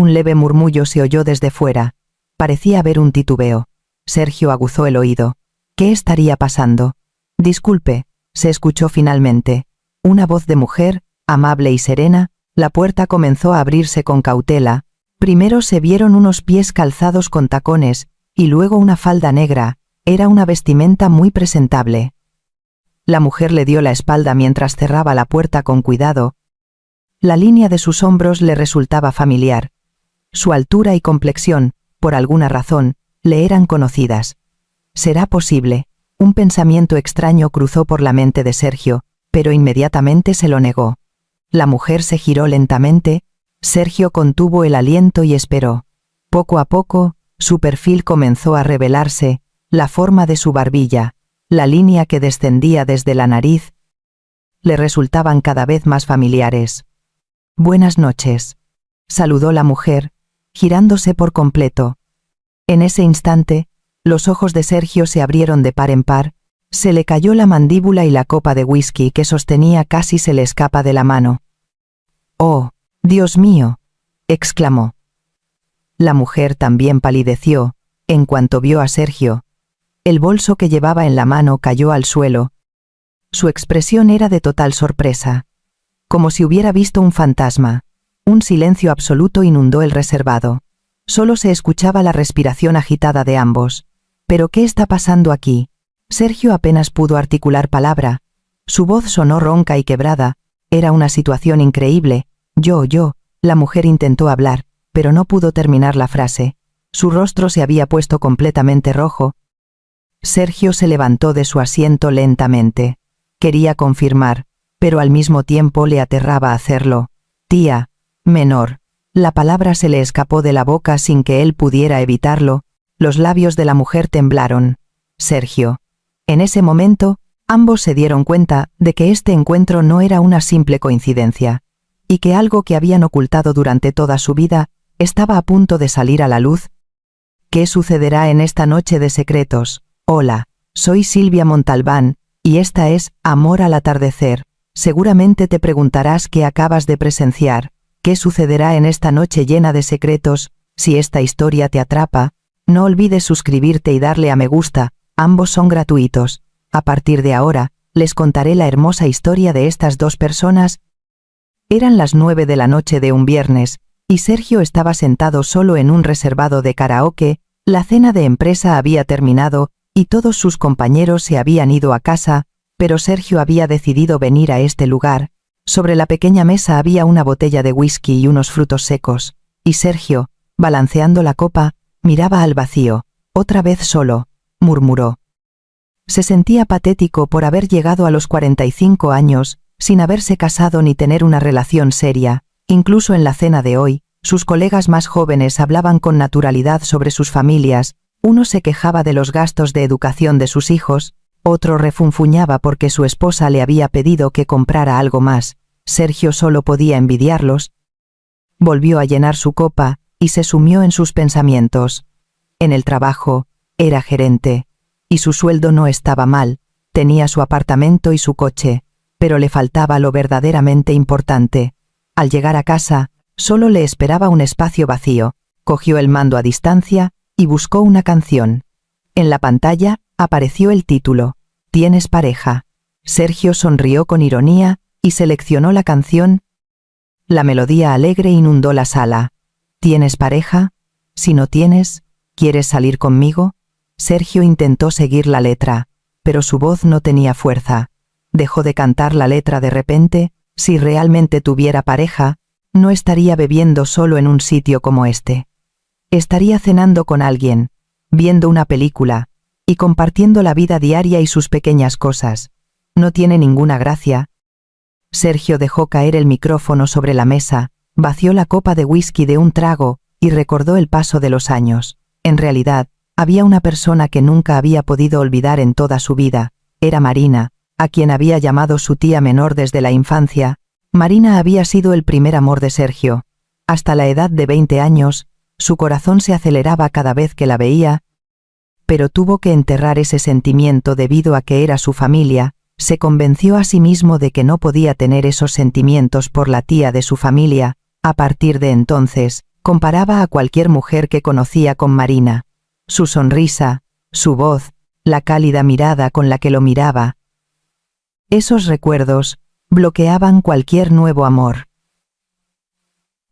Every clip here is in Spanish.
Un leve murmullo se oyó desde fuera. Parecía haber un titubeo. Sergio aguzó el oído. ¿Qué estaría pasando? Disculpe, se escuchó finalmente. Una voz de mujer, amable y serena. La puerta comenzó a abrirse con cautela. Primero se vieron unos pies calzados con tacones, y luego una falda negra. Era una vestimenta muy presentable. La mujer le dio la espalda mientras cerraba la puerta con cuidado. La línea de sus hombros le resultaba familiar. Su altura y complexión, por alguna razón, le eran conocidas. ¿Será posible? Un pensamiento extraño cruzó por la mente de Sergio, pero inmediatamente se lo negó. La mujer se giró lentamente. Sergio contuvo el aliento y esperó. Poco a poco, su perfil comenzó a revelarse, la forma de su barbilla, la línea que descendía desde la nariz, le resultaban cada vez más familiares. «Buenas noches», saludó la mujer, girándose por completo. En ese instante, los ojos de Sergio se abrieron de par en par, se le cayó la mandíbula y la copa de whisky que sostenía casi se le escapa de la mano. «¡Oh, Dios mío!», exclamó. La mujer también palideció, en cuanto vio a Sergio. El bolso que llevaba en la mano cayó al suelo. Su expresión era de total sorpresa, como si hubiera visto un fantasma. Un silencio absoluto inundó el reservado. Solo se escuchaba la respiración agitada de ambos. ¿Pero qué está pasando aquí? Sergio apenas pudo articular palabra. Su voz sonó ronca y quebrada. Era una situación increíble. Yo, la mujer intentó hablar, pero no pudo terminar la frase. Su rostro se había puesto completamente rojo. Sergio se levantó de su asiento lentamente. Quería confirmar, pero al mismo tiempo le aterraba hacerlo. «Tía, menor». La palabra se le escapó de la boca sin que él pudiera evitarlo. Los labios de la mujer temblaron. «Sergio». En ese momento, ambos se dieron cuenta de que este encuentro no era una simple coincidencia, y que algo que habían ocultado durante toda su vida estaba a punto de salir a la luz. ¿Qué sucederá en esta noche de secretos? Hola, soy Silvia Montalbán, y esta es Amor al atardecer. Seguramente te preguntarás qué acabas de presenciar. ¿Qué sucederá en esta noche llena de secretos? Si esta historia te atrapa, no olvides suscribirte y darle a me gusta, ambos son gratuitos. A partir de ahora, les contaré la hermosa historia de estas dos personas. Eran las 9 de la noche de un viernes, y Sergio estaba sentado solo en un reservado de karaoke. La cena de empresa había terminado, y todos sus compañeros se habían ido a casa, pero Sergio había decidido venir a este lugar. Sobre la pequeña mesa había una botella de whisky y unos frutos secos, y Sergio, balanceando la copa, miraba al vacío. «Otra vez solo», murmuró. Se sentía patético por haber llegado a los 45 años, sin haberse casado ni tener una relación seria. Incluso en la cena de hoy, sus colegas más jóvenes hablaban con naturalidad sobre sus familias. Uno se quejaba de los gastos de educación de sus hijos, otro refunfuñaba porque su esposa le había pedido que comprara algo más. Sergio solo podía envidiarlos. Volvió a llenar su copa, y se sumió en sus pensamientos. En el trabajo, era gerente, y su sueldo no estaba mal, tenía su apartamento y su coche, pero le faltaba lo verdaderamente importante. Al llegar a casa, solo le esperaba un espacio vacío. Cogió el mando a distancia, y buscó una canción. En la pantalla, apareció el título, «¿Tienes pareja?». Sergio sonrió con ironía, y seleccionó la canción. La melodía alegre inundó la sala. «¿Tienes pareja? Si no tienes, ¿quieres salir conmigo?». Sergio intentó seguir la letra, pero su voz no tenía fuerza. Dejó de cantar la letra de repente. Si realmente tuviera pareja, no estaría bebiendo solo en un sitio como este. Estaría cenando con alguien, viendo una película, y compartiendo la vida diaria y sus pequeñas cosas. No tiene ninguna gracia. Sergio dejó caer el micrófono sobre la mesa, vació la copa de whisky de un trago, y recordó el paso de los años. En realidad, había una persona que nunca había podido olvidar en toda su vida. Era Marina, a quien había llamado su tía menor desde la infancia. Marina había sido el primer amor de Sergio. Hasta la edad de 20 años, su corazón se aceleraba cada vez que la veía, pero tuvo que enterrar ese sentimiento debido a que era su familia. Se convenció a sí mismo de que no podía tener esos sentimientos por la tía de su familia. A partir de entonces, Comparaba a cualquier mujer que conocía con Marina. Su sonrisa, su voz, la cálida mirada con la que lo miraba. Esos recuerdos bloqueaban cualquier nuevo amor.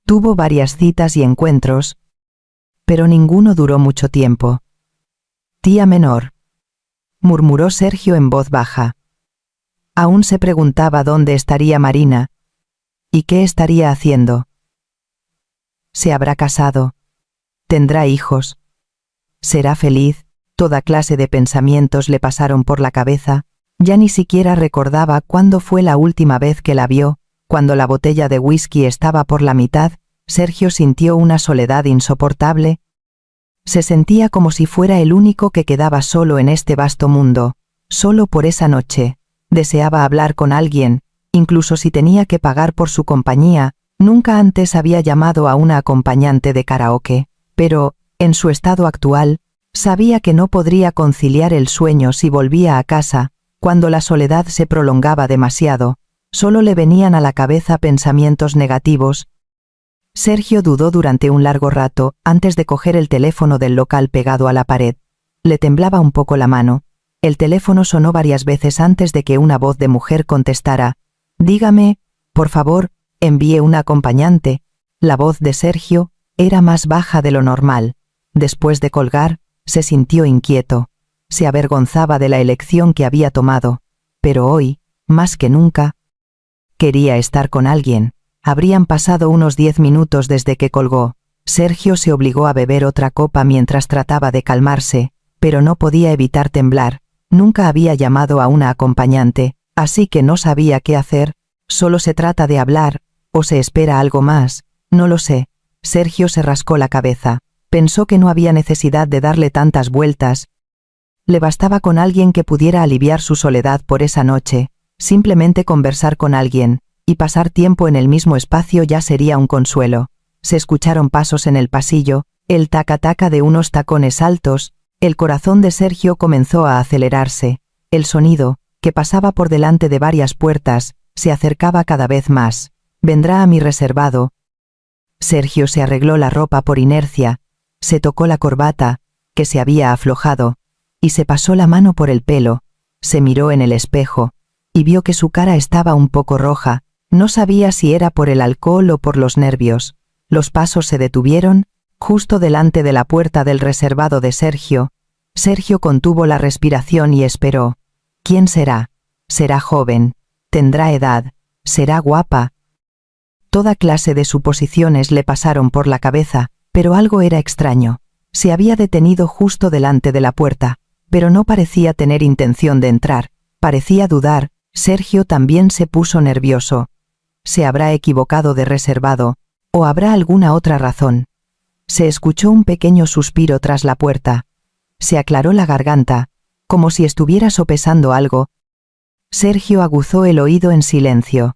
Tuvo varias citas y encuentros, pero ninguno duró mucho tiempo. Tía menor, murmuró Sergio en voz baja. Aún se preguntaba dónde estaría Marina y qué estaría haciendo. ¿Se habrá casado? ¿Tendrá hijos? ¿Será feliz? Toda clase de pensamientos le pasaron por la cabeza. Ya ni siquiera recordaba cuándo fue la última vez que la vio. Cuando la botella de whisky estaba por la mitad, Sergio sintió una soledad insoportable. Se sentía como si fuera el único que quedaba solo en este vasto mundo, solo por esa noche. Deseaba hablar con alguien, incluso si tenía que pagar por su compañía. Nunca antes había llamado a una acompañante de karaoke, pero, en su estado actual, sabía que no podría conciliar el sueño si volvía a casa. Cuando la soledad se prolongaba demasiado, solo le venían a la cabeza pensamientos negativos. Sergio dudó durante un largo rato antes de coger el teléfono del local pegado a la pared. Le temblaba un poco la mano. El teléfono sonó varias veces antes de que una voz de mujer contestara. Dígame, por favor, envíe una acompañante. La voz de Sergio era más baja de lo normal. Después de colgar, se sintió inquieto. Se avergonzaba de la elección que había tomado. Pero hoy, más que nunca, quería estar con alguien. Habrían pasado unos 10 minutos desde que colgó. Sergio se obligó a beber otra copa mientras trataba de calmarse, pero no podía evitar temblar. Nunca había llamado a una acompañante, así que no sabía qué hacer. Solo se trata de hablar, o se espera algo más, no lo sé. Sergio se rascó la cabeza. Pensó que no había necesidad de darle tantas vueltas. Le bastaba con alguien que pudiera aliviar su soledad por esa noche. Simplemente conversar con alguien, y pasar tiempo en el mismo espacio ya sería un consuelo. Se escucharon pasos en el pasillo, el taca-taca de unos tacones altos. El corazón de Sergio comenzó a acelerarse. El sonido, que pasaba por delante de varias puertas, se acercaba cada vez más. Vendrá a mi reservado. Sergio se arregló la ropa por inercia, se tocó la corbata, que se había aflojado, y se pasó la mano por el pelo. Se miró en el espejo, y vio que su cara estaba un poco roja. No sabía si era por el alcohol o por los nervios. Los pasos se detuvieron, justo delante de la puerta del reservado de Sergio. Sergio contuvo la respiración y esperó. ¿Quién será? Será joven, tendrá edad, será guapa. Toda clase de suposiciones le pasaron por la cabeza, pero algo era extraño. Se había detenido justo delante de la puerta, pero no parecía tener intención de entrar. Parecía dudar. Sergio también se puso nervioso. ¿Se habrá equivocado de reservado? ¿O habrá alguna otra razón? Se escuchó un pequeño suspiro tras la puerta. Se aclaró la garganta, como si estuviera sopesando algo. Sergio aguzó el oído en silencio.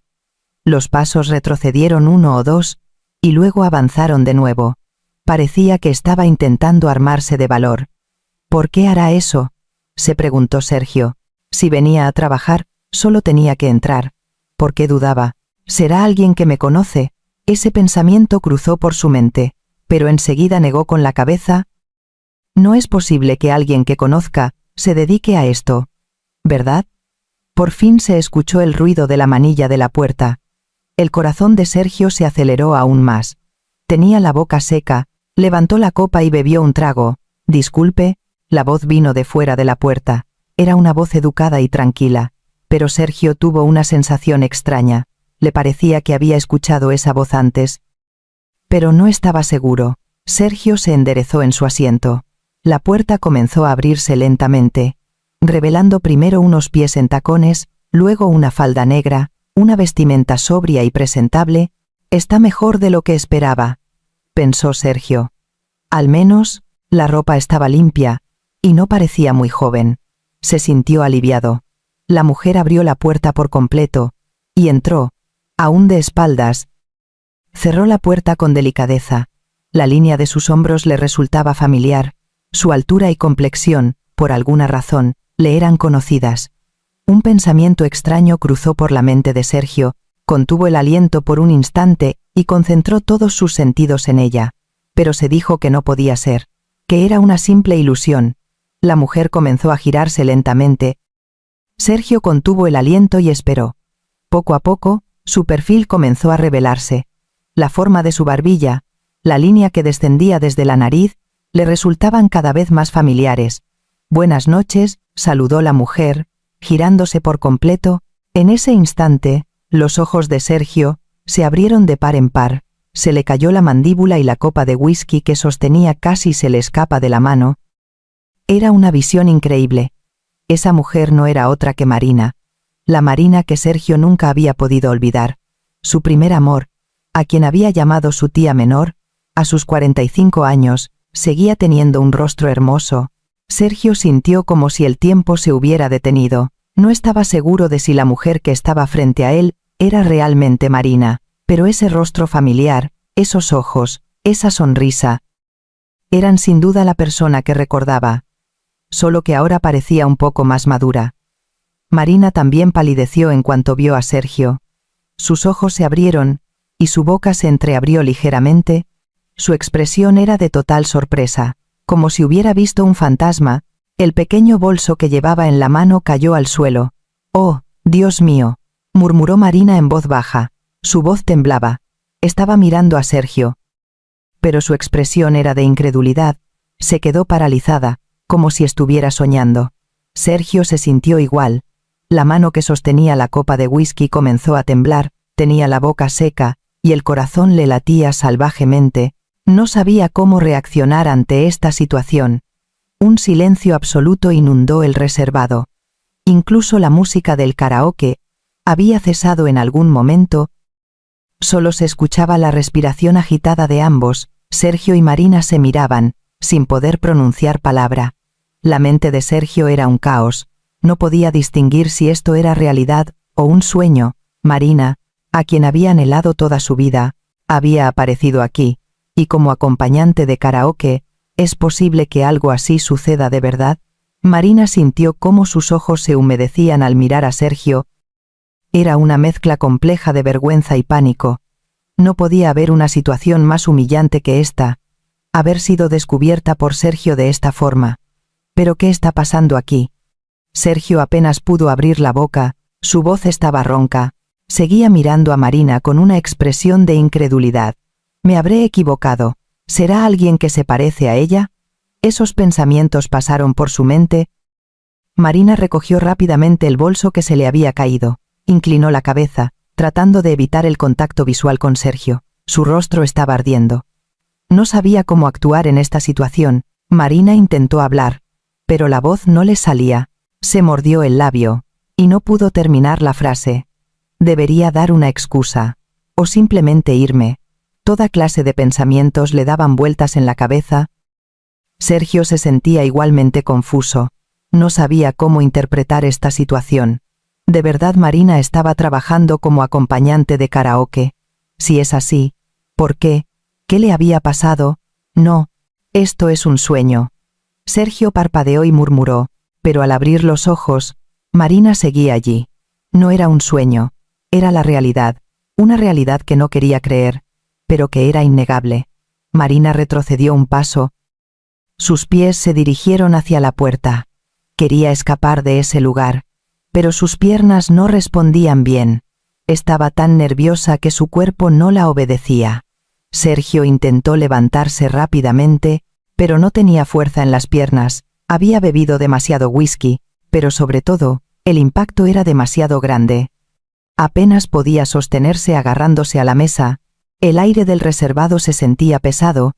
Los pasos retrocedieron 1 o 2, y luego avanzaron de nuevo. Parecía que estaba intentando armarse de valor. ¿Por qué hará eso?, se preguntó Sergio. Si venía a trabajar, solo tenía que entrar. ¿Por qué dudaba? ¿Será alguien que me conoce? Ese pensamiento cruzó por su mente, pero enseguida negó con la cabeza. No es posible que alguien que conozca se dedique a esto, ¿verdad? Por fin se escuchó el ruido de la manilla de la puerta. El corazón de Sergio se aceleró aún más. Tenía la boca seca, levantó la copa y bebió un trago. Disculpe, la voz vino de fuera de la puerta. Era una voz educada y tranquila, pero Sergio tuvo una sensación extraña. Le parecía que había escuchado esa voz antes. Pero no estaba seguro. Sergio se enderezó en su asiento. La puerta comenzó a abrirse lentamente, revelando primero unos pies en tacones, luego una falda negra, una vestimenta sobria y presentable. Está mejor de lo que esperaba, pensó Sergio. Al menos, la ropa estaba limpia, y no parecía muy joven. Se sintió aliviado. La mujer abrió la puerta por completo, y entró, aún de espaldas. Cerró la puerta con delicadeza. La línea de sus hombros le resultaba familiar. Su altura y complexión, por alguna razón, le eran conocidas. Un pensamiento extraño cruzó por la mente de Sergio, contuvo el aliento por un instante y concentró todos sus sentidos en ella. pero se dijo que no podía ser, que era una simple ilusión. La mujer comenzó a girarse lentamente. Sergio contuvo el aliento y esperó. Poco a poco, su perfil comenzó a revelarse. La forma de su barbilla, la línea que descendía desde la nariz, le resultaban cada vez más familiares. «Buenas noches», saludó la mujer, girándose por completo. En ese instante, los ojos de Sergio se abrieron de par en par, se le cayó la mandíbula y la copa de whisky que sostenía casi se le escapa de la mano. Era una visión increíble. Esa mujer no era otra que Marina. La Marina que Sergio nunca había podido olvidar. Su primer amor, a quien había llamado su tía menor, a sus 45 años, seguía teniendo un rostro hermoso. Sergio sintió como si el tiempo se hubiera detenido. No estaba seguro de si la mujer que estaba frente a él era realmente Marina, pero ese rostro familiar, esos ojos, esa sonrisa, eran sin duda la persona que recordaba, solo que ahora parecía un poco más madura. Marina también palideció en cuanto vio a Sergio. Sus ojos se abrieron, y su boca se entreabrió ligeramente. Su expresión era de total sorpresa, como si hubiera visto un fantasma. El pequeño bolso que llevaba en la mano cayó al suelo. «Oh, Dios mío», murmuró Marina en voz baja. Su voz temblaba. Estaba mirando a Sergio. Pero su expresión era de incredulidad. Se quedó paralizada, como si estuviera soñando. Sergio se sintió igual. La mano que sostenía la copa de whisky comenzó a temblar, tenía la boca seca, y el corazón le latía salvajemente. No sabía cómo reaccionar ante esta situación. Un silencio absoluto inundó el reservado. Incluso la música del karaoke había cesado en algún momento. Solo se escuchaba la respiración agitada de ambos. Sergio y Marina se miraban, sin poder pronunciar palabra. La mente de Sergio era un caos. No podía distinguir si esto era realidad o un sueño. Marina, a quien había anhelado toda su vida, había aparecido aquí, y como acompañante de karaoke, ¿es posible que algo así suceda de verdad? Marina sintió cómo sus ojos se humedecían al mirar a Sergio. Era una mezcla compleja de vergüenza y pánico. No podía haber una situación más humillante que esta, haber sido descubierta por Sergio de esta forma. ¿Pero qué está pasando aquí? Sergio apenas pudo abrir la boca, su voz estaba ronca. Seguía mirando a Marina con una expresión de incredulidad. «Me habré equivocado. ¿Será alguien que se parece a ella?» Esos pensamientos pasaron por su mente. Marina recogió rápidamente el bolso que se le había caído. Inclinó la cabeza, tratando de evitar el contacto visual con Sergio. Su rostro estaba ardiendo. No sabía cómo actuar en esta situación. Marina intentó hablar, pero la voz no le salía. Se mordió el labio, y no pudo terminar la frase. Debería dar una excusa, o simplemente irme. Toda clase de pensamientos le daban vueltas en la cabeza. Sergio se sentía igualmente confuso. No sabía cómo interpretar esta situación. ¿De verdad Marina estaba trabajando como acompañante de karaoke? Si es así, ¿por qué? ¿Qué le había pasado? No, esto es un sueño. Sergio parpadeó y murmuró, pero al abrir los ojos, Marina seguía allí. No era un sueño, era la realidad, una realidad que no quería creer, pero que era innegable. Marina retrocedió un paso. Sus pies se dirigieron hacia la puerta. Quería escapar de ese lugar, pero sus piernas no respondían bien. Estaba tan nerviosa que su cuerpo no la obedecía. Sergio intentó levantarse rápidamente, pero no tenía fuerza en las piernas. Había bebido demasiado whisky, pero sobre todo, el impacto era demasiado grande. Apenas podía sostenerse agarrándose a la mesa. El aire del reservado se sentía pesado.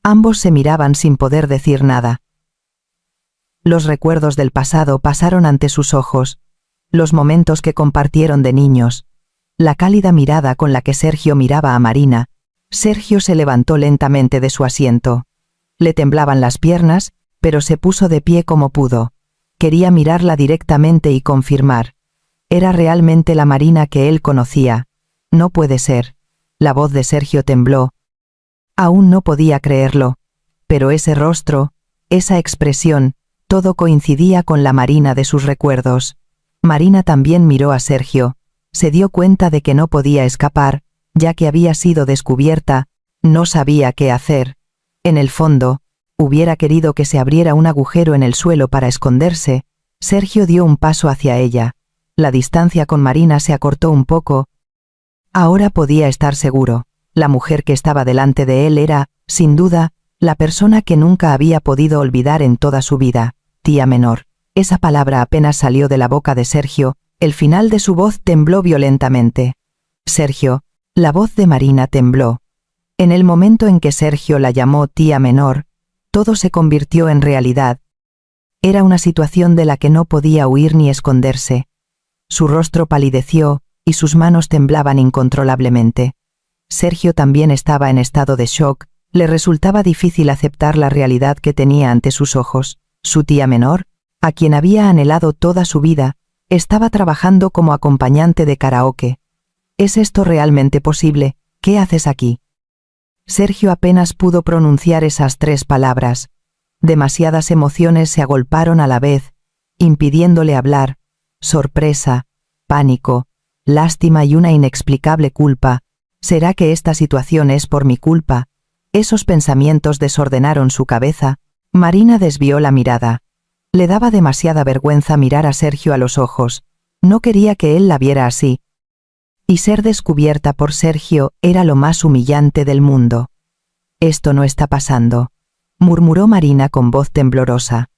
Ambos se miraban sin poder decir nada. Los recuerdos del pasado pasaron ante sus ojos, los momentos que compartieron de niños, la cálida mirada con la que Sergio miraba a Marina. Sergio se levantó lentamente de su asiento. Le temblaban las piernas, pero se puso de pie como pudo. Quería mirarla directamente y confirmar. Era realmente la Marina que él conocía. No puede ser. La voz de Sergio tembló. Aún no podía creerlo, pero ese rostro, esa expresión, todo coincidía con la Marina de sus recuerdos. Marina también miró a Sergio. Se dio cuenta de que no podía escapar, ya que había sido descubierta. No sabía qué hacer. En el fondo, hubiera querido que se abriera un agujero en el suelo para esconderse. Sergio dio un paso hacia ella. La distancia con Marina se acortó un poco. Ahora podía estar seguro. La mujer que estaba delante de él era, sin duda, la persona que nunca había podido olvidar en toda su vida, tía menor. Esa palabra apenas salió de la boca de Sergio, el final de su voz tembló violentamente. Sergio, la voz de Marina tembló. En el momento en que Sergio la llamó tía menor, todo se convirtió en realidad. Era una situación de la que no podía huir ni esconderse. Su rostro palideció y sus manos temblaban incontrolablemente. Sergio también estaba en estado de shock, le resultaba difícil aceptar la realidad que tenía ante sus ojos. Su tía menor, a quien había anhelado toda su vida, estaba trabajando como acompañante de karaoke. ¿Es esto realmente posible? ¿Qué haces aquí? Sergio apenas pudo pronunciar esas 3 palabras. Demasiadas emociones se agolparon a la vez, impidiéndole hablar. Sorpresa, pánico, lástima y una inexplicable culpa. ¿Será que esta situación es por mi culpa? Esos pensamientos desordenaron su cabeza. Marina desvió la mirada. Le daba demasiada vergüenza mirar a Sergio a los ojos. No quería que él la viera así. Y ser descubierta por Sergio era lo más humillante del mundo. «Esto no está pasando», murmuró Marina con voz temblorosa.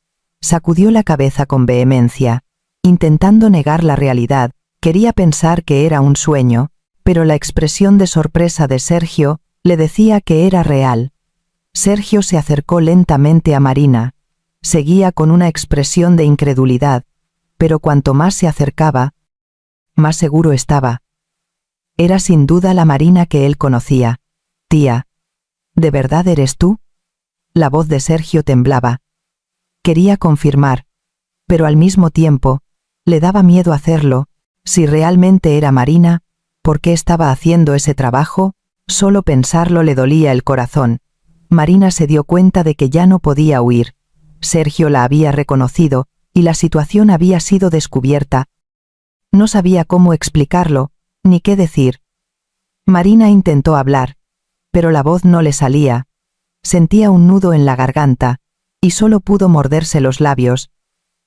Sacudió la cabeza con vehemencia, intentando negar la realidad. Quería pensar que era un sueño, pero la expresión de sorpresa de Sergio le decía que era real. Sergio se acercó lentamente a Marina. Seguía con una expresión de incredulidad, pero cuanto más se acercaba, más seguro estaba. Era sin duda la Marina que él conocía. «Tía, ¿de verdad eres tú?» La voz de Sergio temblaba. Quería confirmar, pero al mismo tiempo, le daba miedo hacerlo. Si realmente era Marina, ¿por qué estaba haciendo ese trabajo? Solo pensarlo le dolía el corazón. Marina se dio cuenta de que ya no podía huir. Sergio la había reconocido, y la situación había sido descubierta. No sabía cómo explicarlo, ni qué decir. Marina intentó hablar, pero la voz no le salía. Sentía un nudo en la garganta, y solo pudo morderse los labios.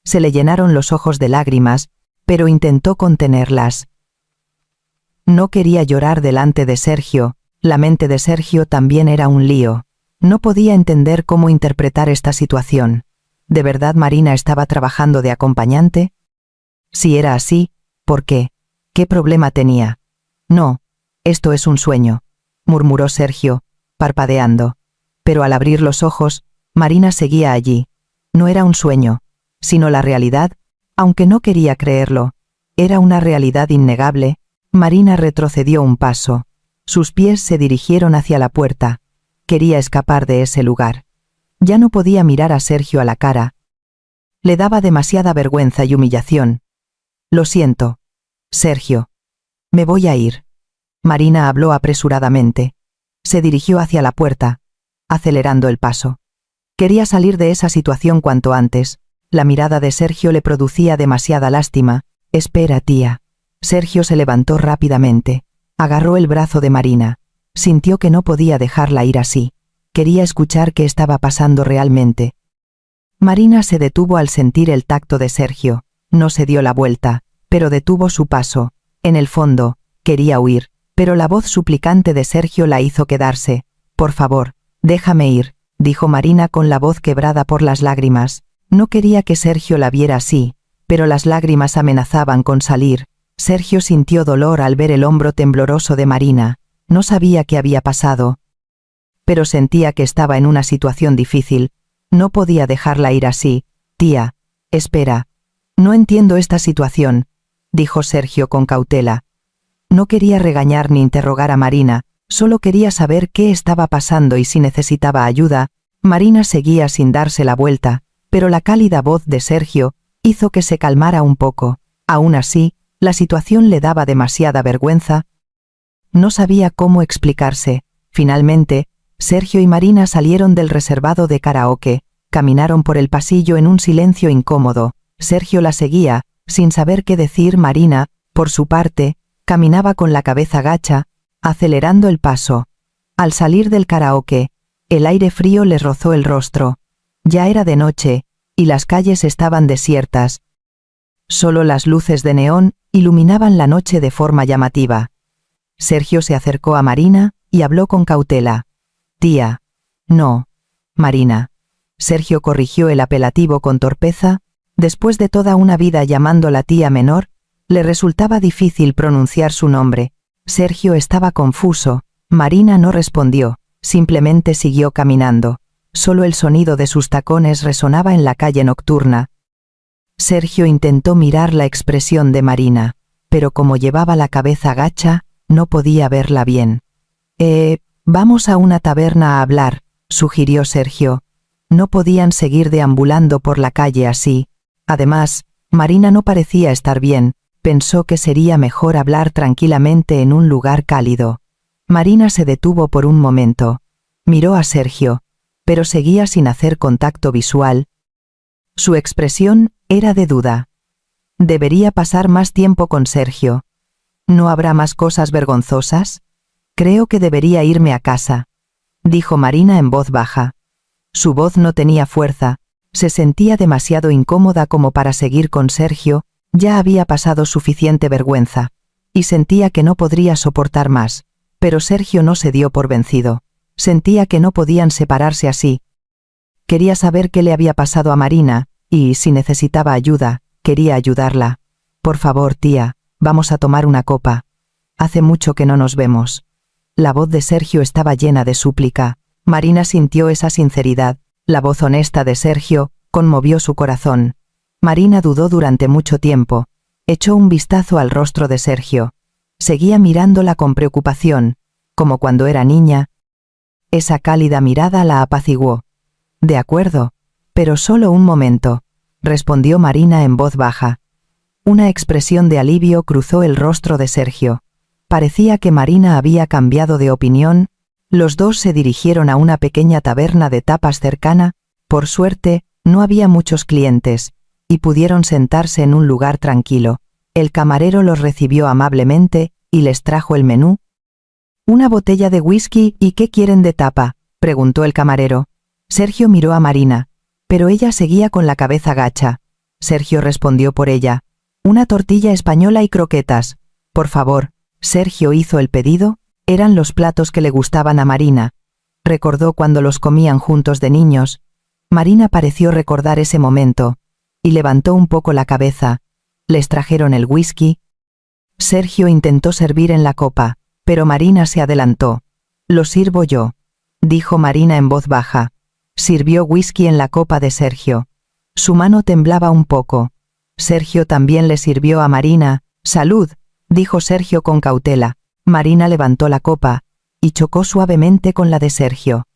Se le llenaron los ojos de lágrimas, pero intentó contenerlas. No quería llorar delante de Sergio. La mente de Sergio también era un lío. No podía entender cómo interpretar esta situación. ¿De verdad Marina estaba trabajando de acompañante? Si era así, ¿por qué? ¿Qué problema tenía? No, esto es un sueño, murmuró Sergio, parpadeando. Pero al abrir los ojos, Marina seguía allí. No era un sueño, sino la realidad, aunque no quería creerlo. Era una realidad innegable. Marina retrocedió un paso. Sus pies se dirigieron hacia la puerta. Quería escapar de ese lugar. Ya no podía mirar a Sergio a la cara. Le daba demasiada vergüenza y humillación. «Lo siento, Sergio. Me voy a ir». Marina habló apresuradamente. Se dirigió hacia la puerta, acelerando el paso. Quería salir de esa situación cuanto antes. La mirada de Sergio le producía demasiada lástima. «Espera, tía». Sergio se levantó rápidamente. Agarró el brazo de Marina. Sintió que no podía dejarla ir así. Quería escuchar qué estaba pasando realmente. Marina se detuvo al sentir el tacto de Sergio. No se dio la vuelta, pero detuvo su paso. En el fondo, quería huir, pero la voz suplicante de Sergio la hizo quedarse. «Por favor, déjame ir», dijo Marina con la voz quebrada por las lágrimas. No quería que Sergio la viera así, pero las lágrimas amenazaban con salir. Sergio sintió dolor al ver el hombro tembloroso de Marina. No sabía qué había pasado, pero sentía que estaba en una situación difícil. No podía dejarla ir así. «Tía, espera. No entiendo esta situación», dijo Sergio con cautela. No quería regañar ni interrogar a Marina, solo quería saber qué estaba pasando y si necesitaba ayuda. Marina seguía sin darse la vuelta, pero la cálida voz de Sergio hizo que se calmara un poco. Aún así, la situación le daba demasiada vergüenza. No sabía cómo explicarse. Finalmente, Sergio y Marina salieron del reservado de karaoke. Caminaron por el pasillo en un silencio incómodo. Sergio la seguía, sin saber qué decir. Marina, por su parte, caminaba con la cabeza gacha, acelerando el paso. Al salir del karaoke, el aire frío les rozó el rostro. Ya era de noche, y las calles estaban desiertas. Solo las luces de neón iluminaban la noche de forma llamativa. Sergio se acercó a Marina y habló con cautela. «Tía». «No, Marina». Sergio corrigió el apelativo con torpeza. Después de toda una vida llamándola tía menor, le resultaba difícil pronunciar su nombre. Sergio estaba confuso. Marina no respondió, simplemente siguió caminando. Solo el sonido de sus tacones resonaba en la calle nocturna. Sergio intentó mirar la expresión de Marina, pero como llevaba la cabeza gacha, no podía verla bien. Vamos a una taberna a hablar», sugirió Sergio. No podían seguir deambulando por la calle así. Además, Marina no parecía estar bien. Pensó que sería mejor hablar tranquilamente en un lugar cálido. Marina se detuvo por un momento. Miró a Sergio, pero seguía sin hacer contacto visual. Su expresión era de duda. Debería pasar más tiempo con Sergio. ¿No habrá más cosas vergonzosas? Creo que debería irme a casa, dijo Marina en voz baja. Su voz no tenía fuerza, se sentía demasiado incómoda como para seguir con Sergio, ya había pasado suficiente vergüenza, y sentía que no podría soportar más, pero Sergio no se dio por vencido. Sentía que no podían separarse así. Quería saber qué le había pasado a Marina, y si necesitaba ayuda, quería ayudarla. «Por favor, tía, vamos a tomar una copa. Hace mucho que no nos vemos». La voz de Sergio estaba llena de súplica. Marina sintió esa sinceridad. La voz honesta de Sergio conmovió su corazón. Marina dudó durante mucho tiempo. Echó un vistazo al rostro de Sergio. Seguía mirándola con preocupación, como cuando era niña. Esa cálida mirada la apaciguó. «De acuerdo, pero solo un momento», respondió Marina en voz baja. Una expresión de alivio cruzó el rostro de Sergio. Parecía que Marina había cambiado de opinión. Los dos se dirigieron a una pequeña taberna de tapas cercana. Por suerte, no había muchos clientes, y pudieron sentarse en un lugar tranquilo. El camarero los recibió amablemente y les trajo el menú. «Una botella de whisky, ¿y qué quieren de tapa?», preguntó el camarero. Sergio miró a Marina, pero ella seguía con la cabeza gacha. Sergio respondió por ella. «Una tortilla española y croquetas, por favor». Sergio hizo el pedido. Eran los platos que le gustaban a Marina. Recordó cuando los comían juntos de niños. Marina pareció recordar ese momento, y levantó un poco la cabeza. Les trajeron el whisky. Sergio intentó servir en la copa, pero Marina se adelantó. «Lo sirvo yo», dijo Marina en voz baja. Sirvió whisky en la copa de Sergio. Su mano temblaba un poco. Sergio también le sirvió a Marina. «Salud», dijo Sergio con cautela. Marina levantó la copa y chocó suavemente con la de Sergio.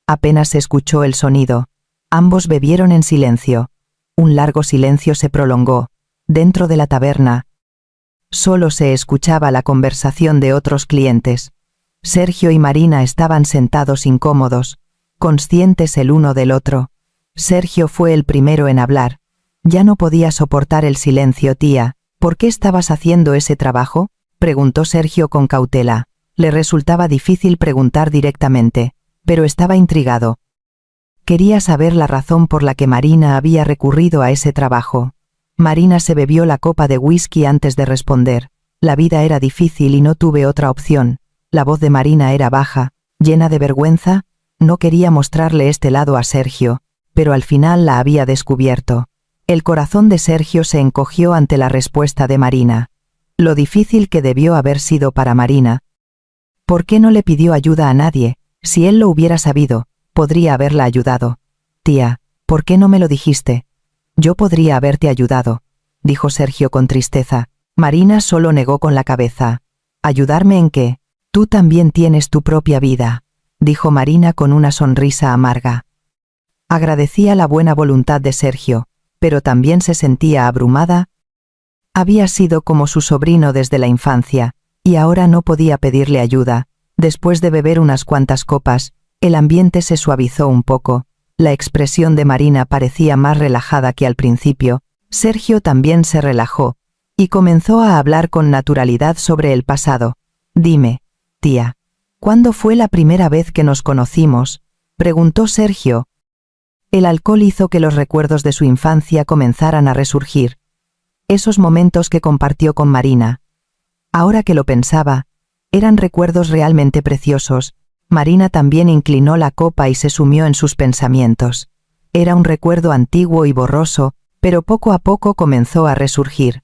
Apenas se escuchó el sonido. Ambos bebieron en silencio. Un largo silencio se prolongó. Dentro de la taberna solo se escuchaba la conversación de otros clientes. Sergio y Marina estaban sentados incómodos, conscientes el uno del otro. Sergio fue el primero en hablar. «Ya no podía soportar el silencio, tía. ¿Por qué estabas haciendo ese trabajo?», preguntó Sergio con cautela. Le resultaba difícil preguntar directamente, pero estaba intrigado. Quería saber la razón por la que Marina había recurrido a ese trabajo. Marina se bebió la copa de whisky antes de responder. «La vida era difícil y no tuve otra opción». La voz de Marina era baja, llena de vergüenza. No quería mostrarle este lado a Sergio, pero al final la había descubierto. El corazón de Sergio se encogió ante la respuesta de Marina. Lo difícil que debió haber sido para Marina. ¿Por qué no le pidió ayuda a nadie? Si él lo hubiera sabido, podría haberla ayudado. «Tía, ¿por qué no me lo dijiste?». «Yo podría haberte ayudado», dijo Sergio con tristeza. Marina solo negó con la cabeza. «¿Ayudarme en qué? Tú también tienes tu propia vida», dijo Marina con una sonrisa amarga. Agradecía la buena voluntad de Sergio, pero también se sentía abrumada. Había sido como su sobrino desde la infancia, y ahora no podía pedirle ayuda. Después de beber unas cuantas copas, el ambiente se suavizó un poco. La expresión de Marina parecía más relajada que al principio. Sergio también se relajó, y comenzó a hablar con naturalidad sobre el pasado. «Dime, tía, ¿Cuándo fue la primera vez que nos conocimos?, preguntó Sergio. El alcohol hizo que los recuerdos de su infancia comenzaran a resurgir. Esos momentos que compartió con Marina. Ahora que lo pensaba, eran recuerdos realmente preciosos. Marina también inclinó la copa y se sumió en sus pensamientos. Era un recuerdo antiguo y borroso, pero poco a poco comenzó a resurgir.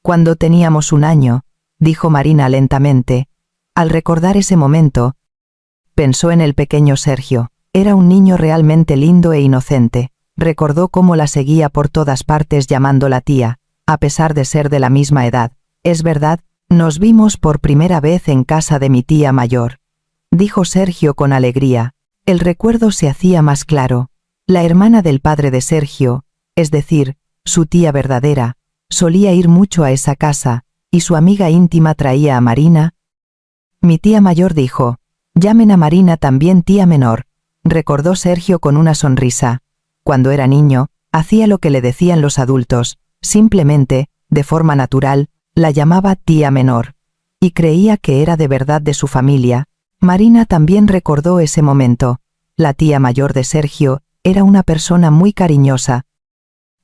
Cuando teníamos 1 año, dijo Marina lentamente. Al recordar ese momento, pensó en el pequeño Sergio. Era un niño realmente lindo e inocente. Recordó cómo la seguía por todas partes llamándola tía, a pesar de ser de la misma edad. Es verdad, nos vimos por primera vez en casa de mi tía mayor, dijo Sergio con alegría. El recuerdo se hacía más claro. La hermana del padre de Sergio, es decir, su tía verdadera, solía ir mucho a esa casa, y su amiga íntima traía a Marina. Mi tía mayor dijo, llamen a Marina también tía menor, recordó Sergio con una sonrisa. Cuando era niño, hacía lo que le decían los adultos, simplemente, de forma natural, la llamaba tía menor, y creía que era de verdad de su familia. Marina también recordó ese momento. La tía mayor de Sergio era una persona muy cariñosa.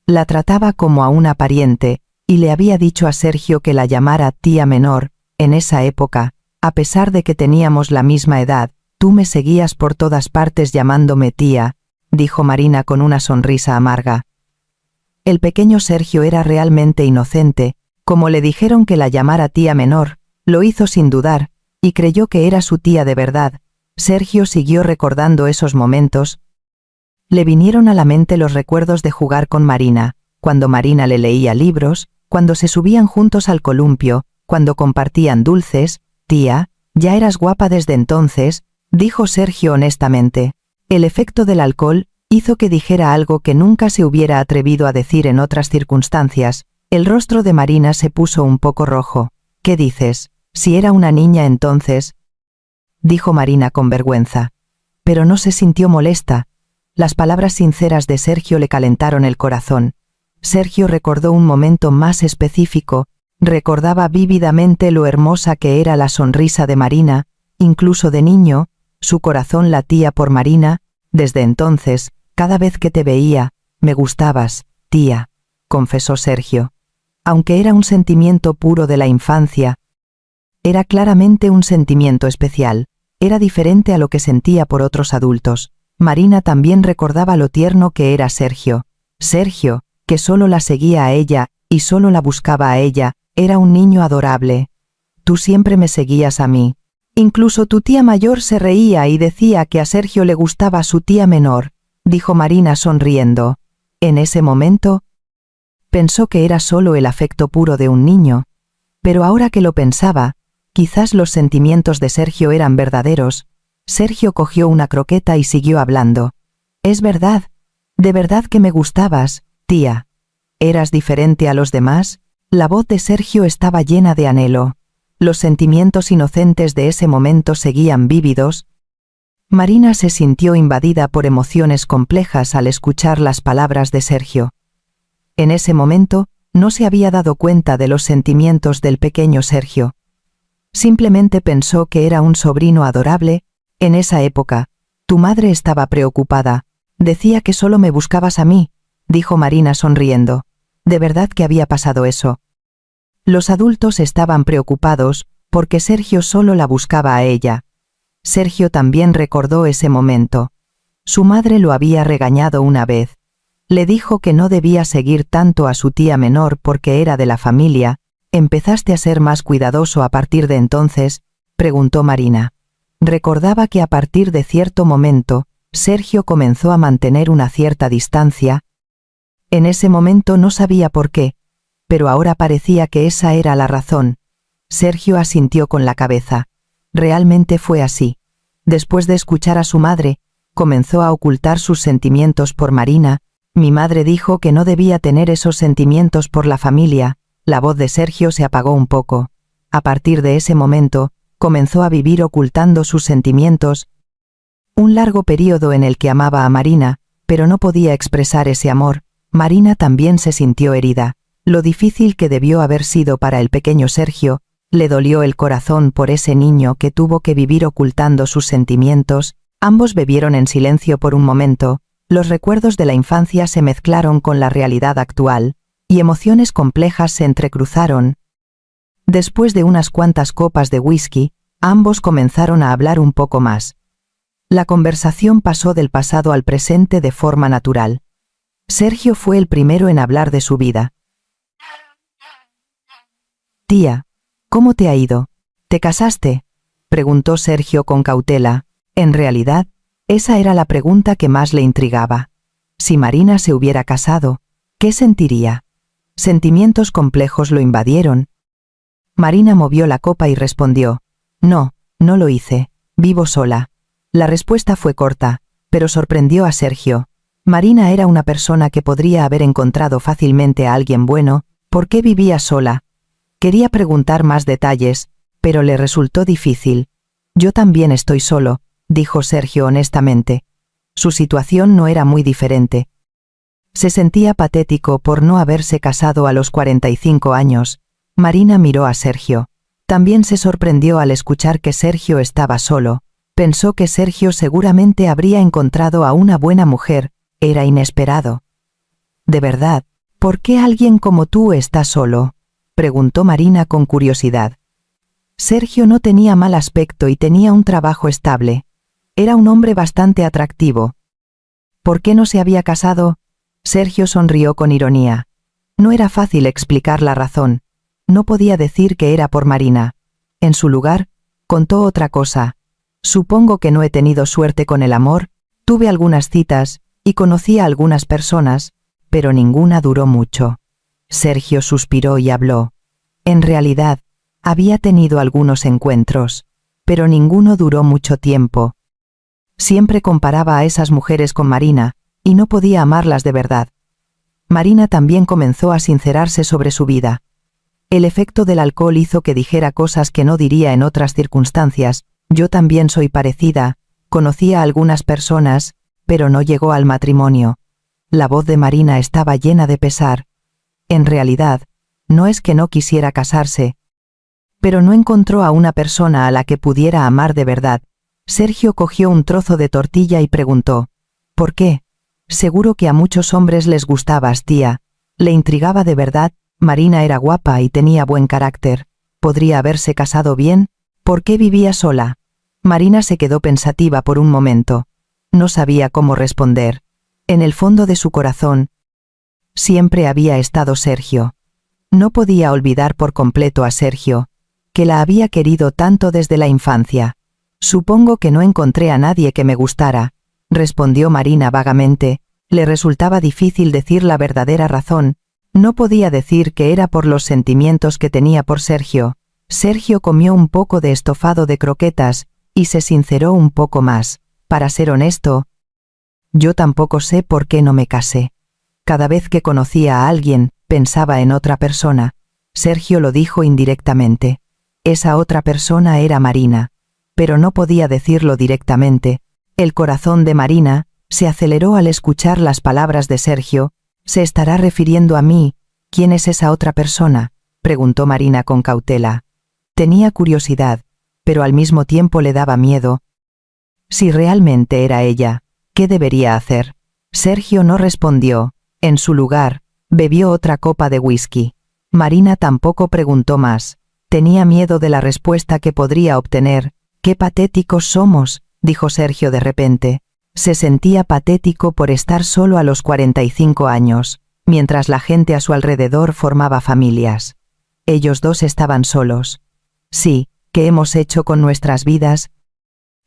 La trataba como a una pariente, y le había dicho a Sergio que la llamara tía menor. En esa época, a pesar de que teníamos la misma edad, tú me seguías por todas partes llamándome tía, dijo Marina con una sonrisa amarga. El pequeño Sergio era realmente inocente. Como le dijeron que la llamara tía menor, lo hizo sin dudar, y creyó que era su tía de verdad. Sergio siguió recordando esos momentos. Le vinieron a la mente los recuerdos de jugar con Marina, cuando Marina le leía libros, cuando se subían juntos al columpio, cuando compartían dulces. Tía, ya eras guapa desde entonces, dijo Sergio honestamente. El efecto del alcohol hizo que dijera algo que nunca se hubiera atrevido a decir en otras circunstancias. El rostro de Marina se puso un poco rojo. ¿Qué dices? Si era una niña entonces, dijo Marina con vergüenza. Pero no se sintió molesta. Las palabras sinceras de Sergio le calentaron el corazón. Sergio recordó un momento más específico. Recordaba vívidamente lo hermosa que era la sonrisa de Marina. Incluso de niño, su corazón latía por Marina. Desde entonces, cada vez que te veía, me gustabas, tía, confesó Sergio. Aunque era un sentimiento puro de la infancia, era claramente un sentimiento especial. Era diferente a lo que sentía por otros adultos. Marina también recordaba lo tierno que era Sergio. Sergio, que solo la seguía a ella, y solo la buscaba a ella, era un niño adorable. Tú siempre me seguías a mí. Incluso tu tía mayor se reía y decía que a Sergio le gustaba su tía menor, dijo Marina sonriendo. En ese momento, pensó que era solo el afecto puro de un niño. Pero ahora que lo pensaba, quizás los sentimientos de Sergio eran verdaderos. Sergio cogió una croqueta y siguió hablando. Es verdad, de verdad que me gustabas, tía. ¿Eras diferente a los demás? La voz de Sergio estaba llena de anhelo. Los sentimientos inocentes de ese momento seguían vívidos. Marina se sintió invadida por emociones complejas al escuchar las palabras de Sergio. En ese momento, no se había dado cuenta de los sentimientos del pequeño Sergio. Simplemente pensó que era un sobrino adorable. En esa época, tu madre estaba preocupada. Decía que solo me buscabas a mí, dijo Marina sonriendo. De verdad que había pasado eso. Los adultos estaban preocupados, porque Sergio solo la buscaba a ella. Sergio también recordó ese momento. Su madre lo había regañado una vez. Le dijo que no debía seguir tanto a su tía menor porque era de la familia. ¿Empezaste a ser más cuidadoso a partir de entonces?, preguntó Marina. Recordaba que a partir de cierto momento, Sergio comenzó a mantener una cierta distancia. En ese momento no sabía por qué, pero ahora parecía que esa era la razón. Sergio asintió con la cabeza. Realmente fue así. Después de escuchar a su madre, comenzó a ocultar sus sentimientos por Marina. Mi madre dijo que no debía tener esos sentimientos por la familia. La voz de Sergio se apagó un poco. A partir de ese momento, comenzó a vivir ocultando sus sentimientos. Un largo período en el que amaba a Marina, pero no podía expresar ese amor. Marina también se sintió herida. Lo difícil que debió haber sido para el pequeño Sergio. Le dolió el corazón por ese niño que tuvo que vivir ocultando sus sentimientos. Ambos bebieron en silencio por un momento. Los recuerdos de la infancia se mezclaron con la realidad actual, y emociones complejas se entrecruzaron. Después de unas cuantas copas de whisky, ambos comenzaron a hablar un poco más. La conversación pasó del pasado al presente de forma natural. Sergio fue el primero en hablar de su vida. «Tía, ¿cómo te ha ido? ¿Te casaste?», preguntó Sergio con cautela. En realidad, esa era la pregunta que más le intrigaba. Si Marina se hubiera casado, ¿qué sentiría? Sentimientos complejos lo invadieron. Marina movió la copa y respondió: «No, no lo hice. Vivo sola». La respuesta fue corta, pero sorprendió a Sergio. Marina era una persona que podría haber encontrado fácilmente a alguien bueno. ¿Por qué vivía sola? Quería preguntar más detalles, pero le resultó difícil. «Yo también estoy solo», dijo Sergio honestamente. Su situación no era muy diferente. Se sentía patético por no haberse casado a los 45 años. Marina miró a Sergio. También se sorprendió al escuchar que Sergio estaba solo. Pensó que Sergio seguramente habría encontrado a una buena mujer. Era inesperado. «¿De verdad? ¿Por qué alguien como tú está solo?», preguntó Marina con curiosidad. Sergio no tenía mal aspecto y tenía un trabajo estable. Era un hombre bastante atractivo. ¿Por qué no se había casado? Sergio sonrió con ironía. No era fácil explicar la razón. No podía decir que era por Marina. En su lugar, contó otra cosa. «Supongo que no he tenido suerte con el amor. Tuve algunas citas, y conocí a algunas personas, pero ninguna duró mucho». Sergio suspiró y habló. En realidad, había tenido algunos encuentros, pero ninguno duró mucho tiempo. Siempre comparaba a esas mujeres con Marina, y no podía amarlas de verdad. Marina también comenzó a sincerarse sobre su vida. El efecto del alcohol hizo que dijera cosas que no diría en otras circunstancias. «Yo también soy parecida, conocí a algunas personas, pero no llegó al matrimonio». La voz de Marina estaba llena de pesar. En realidad, no es que no quisiera casarse, pero no encontró a una persona a la que pudiera amar de verdad. Sergio cogió un trozo de tortilla y preguntó: «¿Por qué? Seguro que a muchos hombres les gustabas, tía». Le intrigaba de verdad. Marina era guapa y tenía buen carácter. ¿Podría haberse casado bien? ¿Por qué vivía sola? Marina se quedó pensativa por un momento. No sabía cómo responder. En el fondo de su corazón, siempre había estado Sergio. No podía olvidar por completo a Sergio, que la había querido tanto desde la infancia. «Supongo que no encontré a nadie que me gustara», respondió Marina vagamente. Le resultaba difícil decir la verdadera razón. No podía decir que era por los sentimientos que tenía por Sergio. Sergio comió un poco de estofado de croquetas, y se sinceró un poco más. «Para ser honesto, yo tampoco sé por qué no me casé. Cada vez que conocía a alguien, pensaba en otra persona». Sergio lo dijo indirectamente. Esa otra persona era Marina. Pero no podía decirlo directamente. El corazón de Marina se aceleró al escuchar las palabras de Sergio. «¿Se estará refiriendo a mí? ¿Quién es esa otra persona?», preguntó Marina con cautela. Tenía curiosidad, pero al mismo tiempo le daba miedo. Si realmente era ella, ¿qué debería hacer? Sergio no respondió. En su lugar, bebió otra copa de whisky. Marina tampoco preguntó más. Tenía miedo de la respuesta que podría obtener. «Qué patéticos somos», dijo Sergio de repente. Se sentía patético por estar solo a los 45 años, mientras la gente a su alrededor formaba familias. Ellos dos estaban solos. «Sí, ¿qué hemos hecho con nuestras vidas?».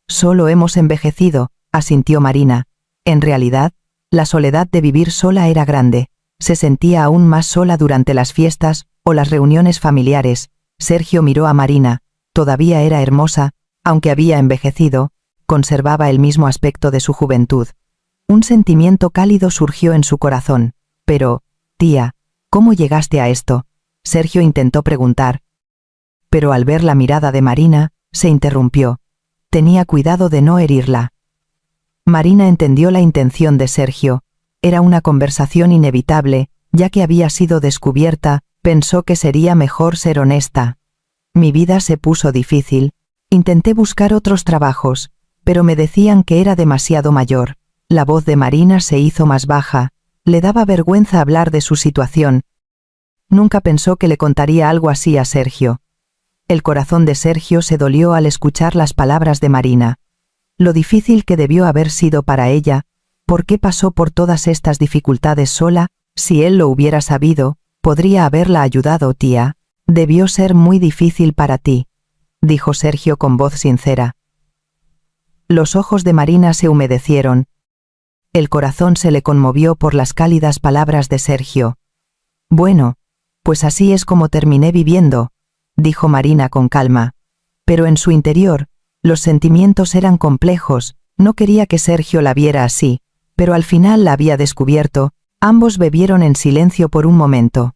«Solo hemos envejecido», asintió Marina. En realidad, la soledad de vivir sola era grande. Se sentía aún más sola durante las fiestas o las reuniones familiares. Sergio miró a Marina. Todavía era hermosa, aunque había envejecido. Conservaba el mismo aspecto de su juventud. Un sentimiento cálido surgió en su corazón. «Pero, tía, ¿cómo llegaste a esto?», Sergio intentó preguntar. Pero al ver la mirada de Marina, se interrumpió. Tenía cuidado de no herirla. Marina entendió la intención de Sergio. Era una conversación inevitable, ya que había sido descubierta. Pensó que sería mejor ser honesta. Mi vida se puso difícil. Intenté buscar otros trabajos, pero me decían que era demasiado mayor. La voz de Marina se hizo más baja. Le daba vergüenza hablar de su situación. Nunca pensó que le contaría algo así a Sergio. El corazón de Sergio se dolió al escuchar las palabras de Marina. Lo difícil que debió haber sido para ella. ¿Por qué pasó por todas estas dificultades sola? Si él lo hubiera sabido, podría haberla ayudado, tía. Debió ser muy difícil para ti, dijo Sergio con voz sincera. Los ojos de Marina se humedecieron. El corazón se le conmovió por las cálidas palabras de Sergio. Bueno, pues así es como terminé viviendo, dijo Marina con calma. Pero en su interior, los sentimientos eran complejos. No quería que Sergio la viera así, pero al final la había descubierto. Ambos bebieron en silencio por un momento.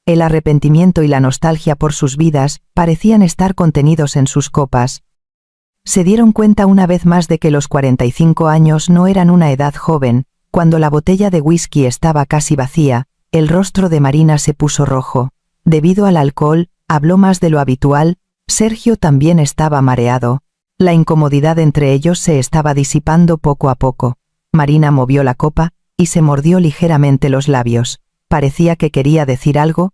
El arrepentimiento y la nostalgia por sus vidas parecían estar contenidos en sus copas. Se dieron cuenta una vez más de que los 45 años no eran una edad joven. Cuando la botella de whisky estaba casi vacía, el rostro de Marina se puso rojo. Debido al alcohol, habló más de lo habitual. Sergio también estaba mareado. La incomodidad entre ellos se estaba disipando poco a poco. Marina movió la copa y se mordió ligeramente los labios. Parecía que quería decir algo,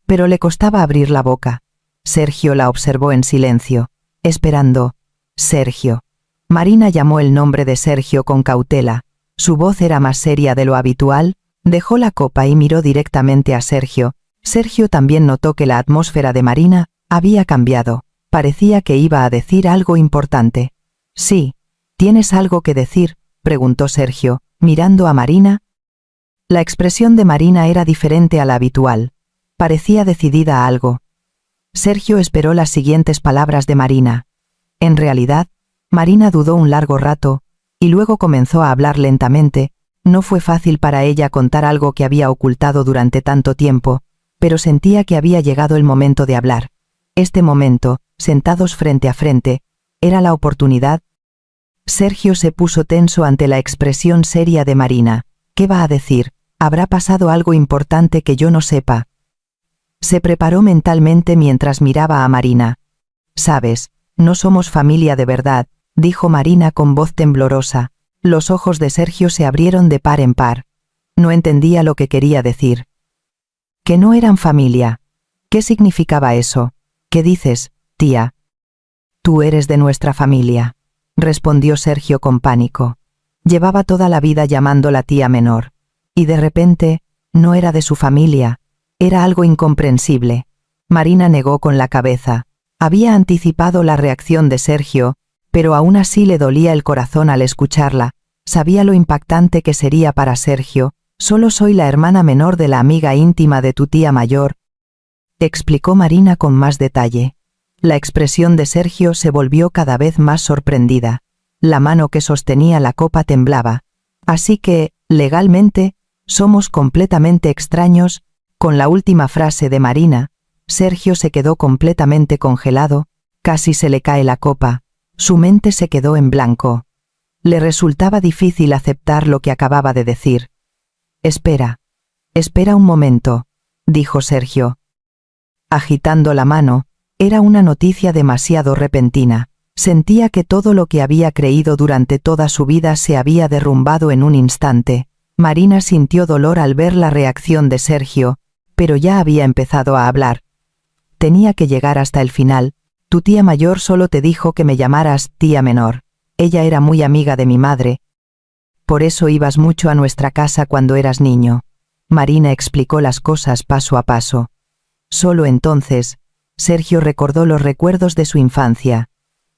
pero le costaba abrir la boca. Sergio la observó en silencio, esperando. Sergio. Marina llamó el nombre de Sergio con cautela. Su voz era más seria de lo habitual. Dejó la copa y miró directamente a Sergio. Sergio también notó que la atmósfera de Marina había cambiado. Parecía que iba a decir algo importante. Sí, ¿tienes algo que decir?, preguntó Sergio, mirando a Marina. La expresión de Marina era diferente a la habitual. Parecía decidida a algo. Sergio esperó las siguientes palabras de Marina. En realidad, Marina dudó un largo rato, y luego comenzó a hablar lentamente. No fue fácil para ella contar algo que había ocultado durante tanto tiempo, pero sentía que había llegado el momento de hablar. Este momento, sentados frente a frente, era la oportunidad. Sergio se puso tenso ante la expresión seria de Marina. ¿Qué va a decir? ¿Habrá pasado algo importante que yo no sepa? Se preparó mentalmente mientras miraba a Marina. Sabes, no somos familia de verdad, dijo Marina con voz temblorosa. Los ojos de Sergio se abrieron de par en par. No entendía lo que quería decir. Que no eran familia. ¿Qué significaba eso? ¿Qué dices, tía? Tú eres de nuestra familia, respondió Sergio con pánico. Llevaba toda la vida llamándola tía menor. Y de repente, no era de su familia. Era algo incomprensible. Marina negó con la cabeza. Había anticipado la reacción de Sergio, pero aún así le dolía el corazón al escucharla. Sabía lo impactante que sería para Sergio. Solo soy la hermana menor de la amiga íntima de tu tía mayor, explicó Marina con más detalle. La expresión de Sergio se volvió cada vez más sorprendida. La mano que sostenía la copa temblaba. Así que, legalmente, somos completamente extraños. Con la última frase de Marina, Sergio se quedó completamente congelado. Casi se le cae la copa. Su mente se quedó en blanco. Le resultaba difícil aceptar lo que acababa de decir. Espera un momento, dijo Sergio, agitando la mano. Era una noticia demasiado repentina. Sentía que todo lo que había creído durante toda su vida se había derrumbado en un instante. Marina sintió dolor al ver la reacción de Sergio, pero ya había empezado a hablar. Tenía que llegar hasta el final. Tu tía mayor solo te dijo que me llamaras tía menor. Ella era muy amiga de mi madre. Por eso ibas mucho a nuestra casa cuando eras niño. Marina explicó las cosas paso a paso. Solo entonces, Sergio recordó los recuerdos de su infancia.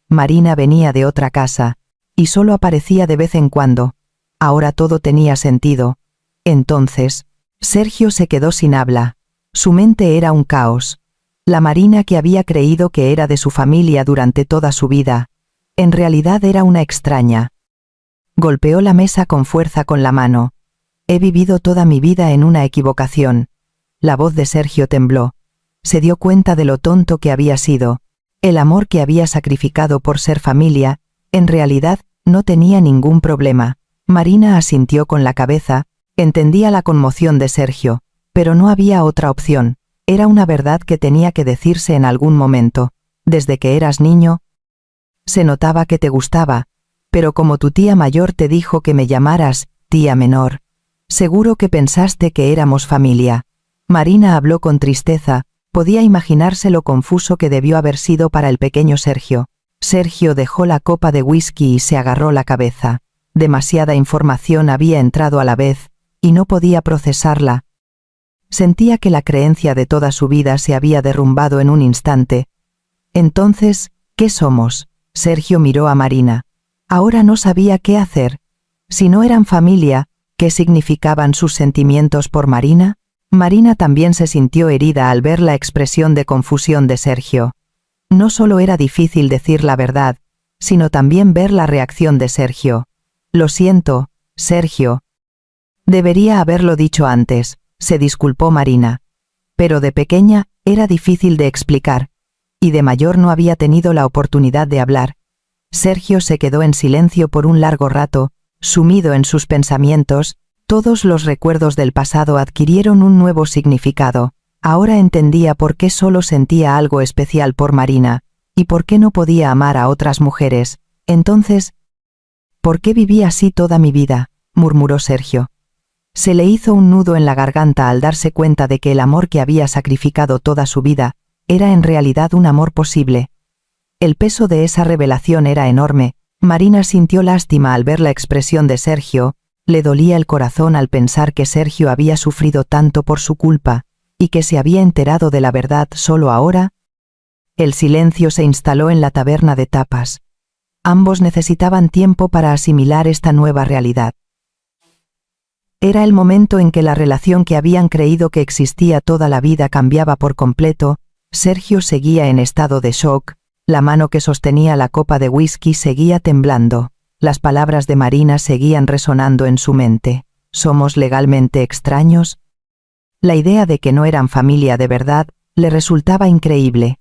Marina venía de otra casa, y solo aparecía de vez en cuando. Ahora todo tenía sentido. Entonces, Sergio se quedó sin habla. Su mente era un caos. La Marina que había creído que era de su familia durante toda su vida, en realidad era una extraña. Golpeó la mesa con fuerza con la mano. He vivido toda mi vida en una equivocación. La voz de Sergio tembló. Se dio cuenta de lo tonto que había sido. El amor que había sacrificado por ser familia, en realidad, no tenía ningún problema. Marina asintió con la cabeza. Entendía la conmoción de Sergio, pero no había otra opción. Era una verdad que tenía que decirse en algún momento. Desde que eras niño, se notaba que te gustaba, pero como tu tía mayor te dijo que me llamaras tía menor, seguro que pensaste que éramos familia. Marina habló con tristeza, podía imaginarse lo confuso que debió haber sido para el pequeño Sergio. Sergio dejó la copa de whisky y se agarró la cabeza. Demasiada información había entrado a la vez, y no podía procesarla. Sentía que la creencia de toda su vida se había derrumbado en un instante. Entonces, ¿qué somos? Sergio miró a Marina. Ahora no sabía qué hacer. Si no eran familia, ¿qué significaban sus sentimientos por Marina? Marina también se sintió herida al ver la expresión de confusión de Sergio. No solo era difícil decir la verdad, sino también ver la reacción de Sergio. Lo siento, Sergio. Debería haberlo dicho antes, se disculpó Marina. Pero de pequeña, era difícil de explicar, y de mayor no había tenido la oportunidad de hablar. Sergio se quedó en silencio por un largo rato, sumido en sus pensamientos. Todos los recuerdos del pasado adquirieron un nuevo significado. Ahora entendía por qué solo sentía algo especial por Marina, y por qué no podía amar a otras mujeres. Entonces, ¿por qué viví así toda mi vida?, murmuró Sergio. Se le hizo un nudo en la garganta al darse cuenta de que el amor que había sacrificado toda su vida, era en realidad un amor posible. El peso de esa revelación era enorme. Marina sintió lástima al ver la expresión de Sergio. Le dolía el corazón al pensar que Sergio había sufrido tanto por su culpa, y que se había enterado de la verdad solo ahora. El silencio se instaló en la taberna de tapas. Ambos necesitaban tiempo para asimilar esta nueva realidad. Era el momento en que la relación que habían creído que existía toda la vida cambiaba por completo. Sergio seguía en estado de shock, la mano que sostenía la copa de whisky seguía temblando. Las palabras de Marina seguían resonando en su mente. ¿Somos legalmente extraños? La idea de que no eran familia de verdad le resultaba increíble.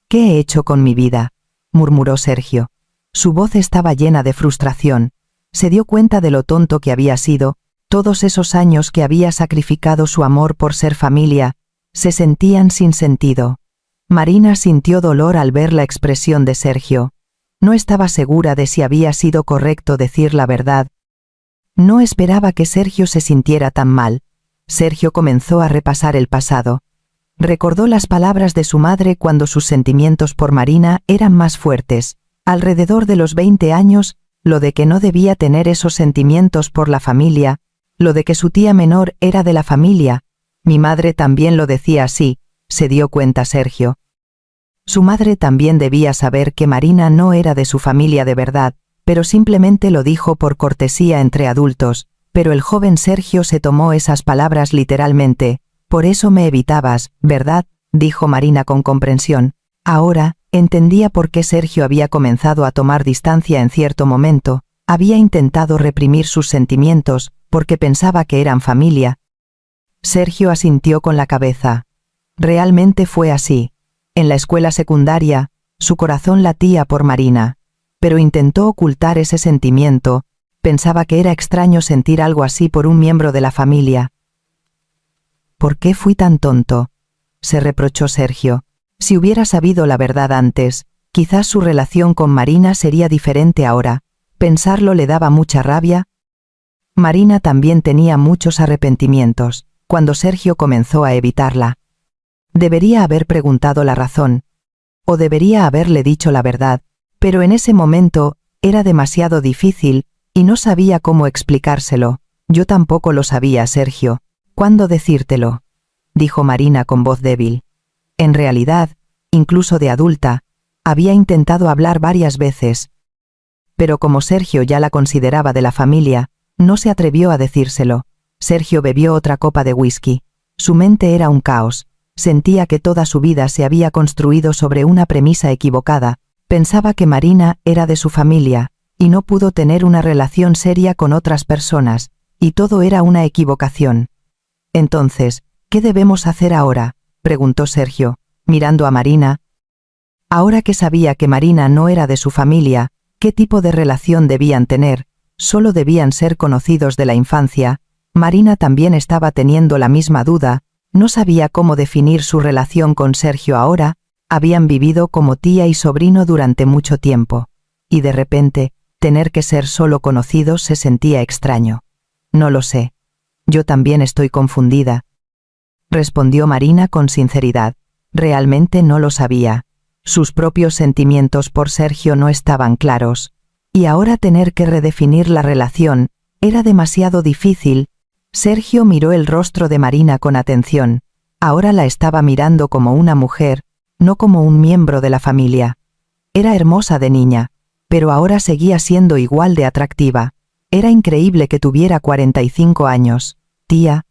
¿Qué he hecho con mi vida?, murmuró Sergio. Su voz estaba llena de frustración. Se dio cuenta de lo tonto que había sido. Todos esos años que había sacrificado su amor por ser familia, se sentían sin sentido. Marina sintió dolor al ver la expresión de Sergio. No estaba segura de si había sido correcto decir la verdad. No esperaba que Sergio se sintiera tan mal. Sergio comenzó a repasar el pasado. Recordó las palabras de su madre cuando sus sentimientos por Marina eran más fuertes. Alrededor de los 20 años, lo de que no debía tener esos sentimientos por la familia, lo de que su tía menor era de la familia. Mi madre también lo decía así, se dio cuenta Sergio. Su madre también debía saber que Marina no era de su familia de verdad, pero simplemente lo dijo por cortesía entre adultos. Pero el joven Sergio se tomó esas palabras literalmente. Por eso me evitabas, ¿verdad?, dijo Marina con comprensión. Ahora, entendía por qué Sergio había comenzado a tomar distancia en cierto momento. Había intentado reprimir sus sentimientos, porque pensaba que eran familia. Sergio asintió con la cabeza. Realmente fue así. En la escuela secundaria, su corazón latía por Marina, pero intentó ocultar ese sentimiento. Pensaba que era extraño sentir algo así por un miembro de la familia. ¿Por qué fui tan tonto?, se reprochó Sergio. Si hubiera sabido la verdad antes, quizás su relación con Marina sería diferente ahora. Pensarlo le daba mucha rabia. Marina también tenía muchos arrepentimientos, cuando Sergio comenzó a evitarla. Debería haber preguntado la razón, o debería haberle dicho la verdad, pero en ese momento, era demasiado difícil, y no sabía cómo explicárselo. Yo tampoco lo sabía, Sergio. ¿Cuándo decírtelo?, dijo Marina con voz débil. En realidad, incluso de adulta, había intentado hablar varias veces. Pero como Sergio ya la consideraba de la familia, no se atrevió a decírselo. Sergio bebió otra copa de whisky. Su mente era un caos. Sentía que toda su vida se había construido sobre una premisa equivocada. Pensaba que Marina era de su familia, y no pudo tener una relación seria con otras personas, y todo era una equivocación. Entonces, ¿qué debemos hacer ahora?, preguntó Sergio, mirando a Marina. Ahora que sabía que Marina no era de su familia, ¿qué tipo de relación debían tener? Solo debían ser conocidos de la infancia. Marina también estaba teniendo la misma duda. No sabía cómo definir su relación con Sergio ahora, habían vivido como tía y sobrino durante mucho tiempo, y de repente, tener que ser solo conocidos se sentía extraño. No lo sé. Yo también estoy confundida, respondió Marina con sinceridad. Realmente no lo sabía. Sus propios sentimientos por Sergio no estaban claros, y ahora tener que redefinir la relación era demasiado difícil. Sergio miró el rostro de Marina con atención. Ahora la estaba mirando como una mujer, no como un miembro de la familia. Era hermosa de niña, pero ahora seguía siendo igual de atractiva. Era increíble que tuviera 45 años. Tía.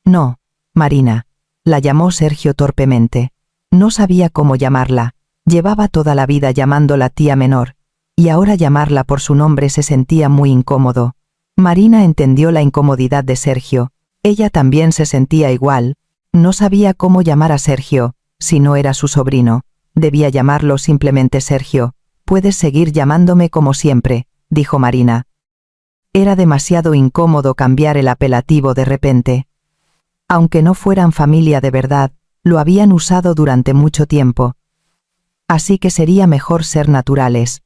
No, Marina. La llamó Sergio torpemente. No sabía cómo llamarla. Llevaba toda la vida llamándola tía menor, y ahora llamarla por su nombre se sentía muy incómodo. Marina entendió la incomodidad de Sergio. Ella también se sentía igual. No sabía cómo llamar a Sergio, si no era su sobrino. Debía llamarlo simplemente Sergio. Puedes seguir llamándome como siempre, dijo Marina. Era demasiado incómodo cambiar el apelativo de repente. Aunque no fueran familia de verdad, lo habían usado durante mucho tiempo. Así que sería mejor ser naturales.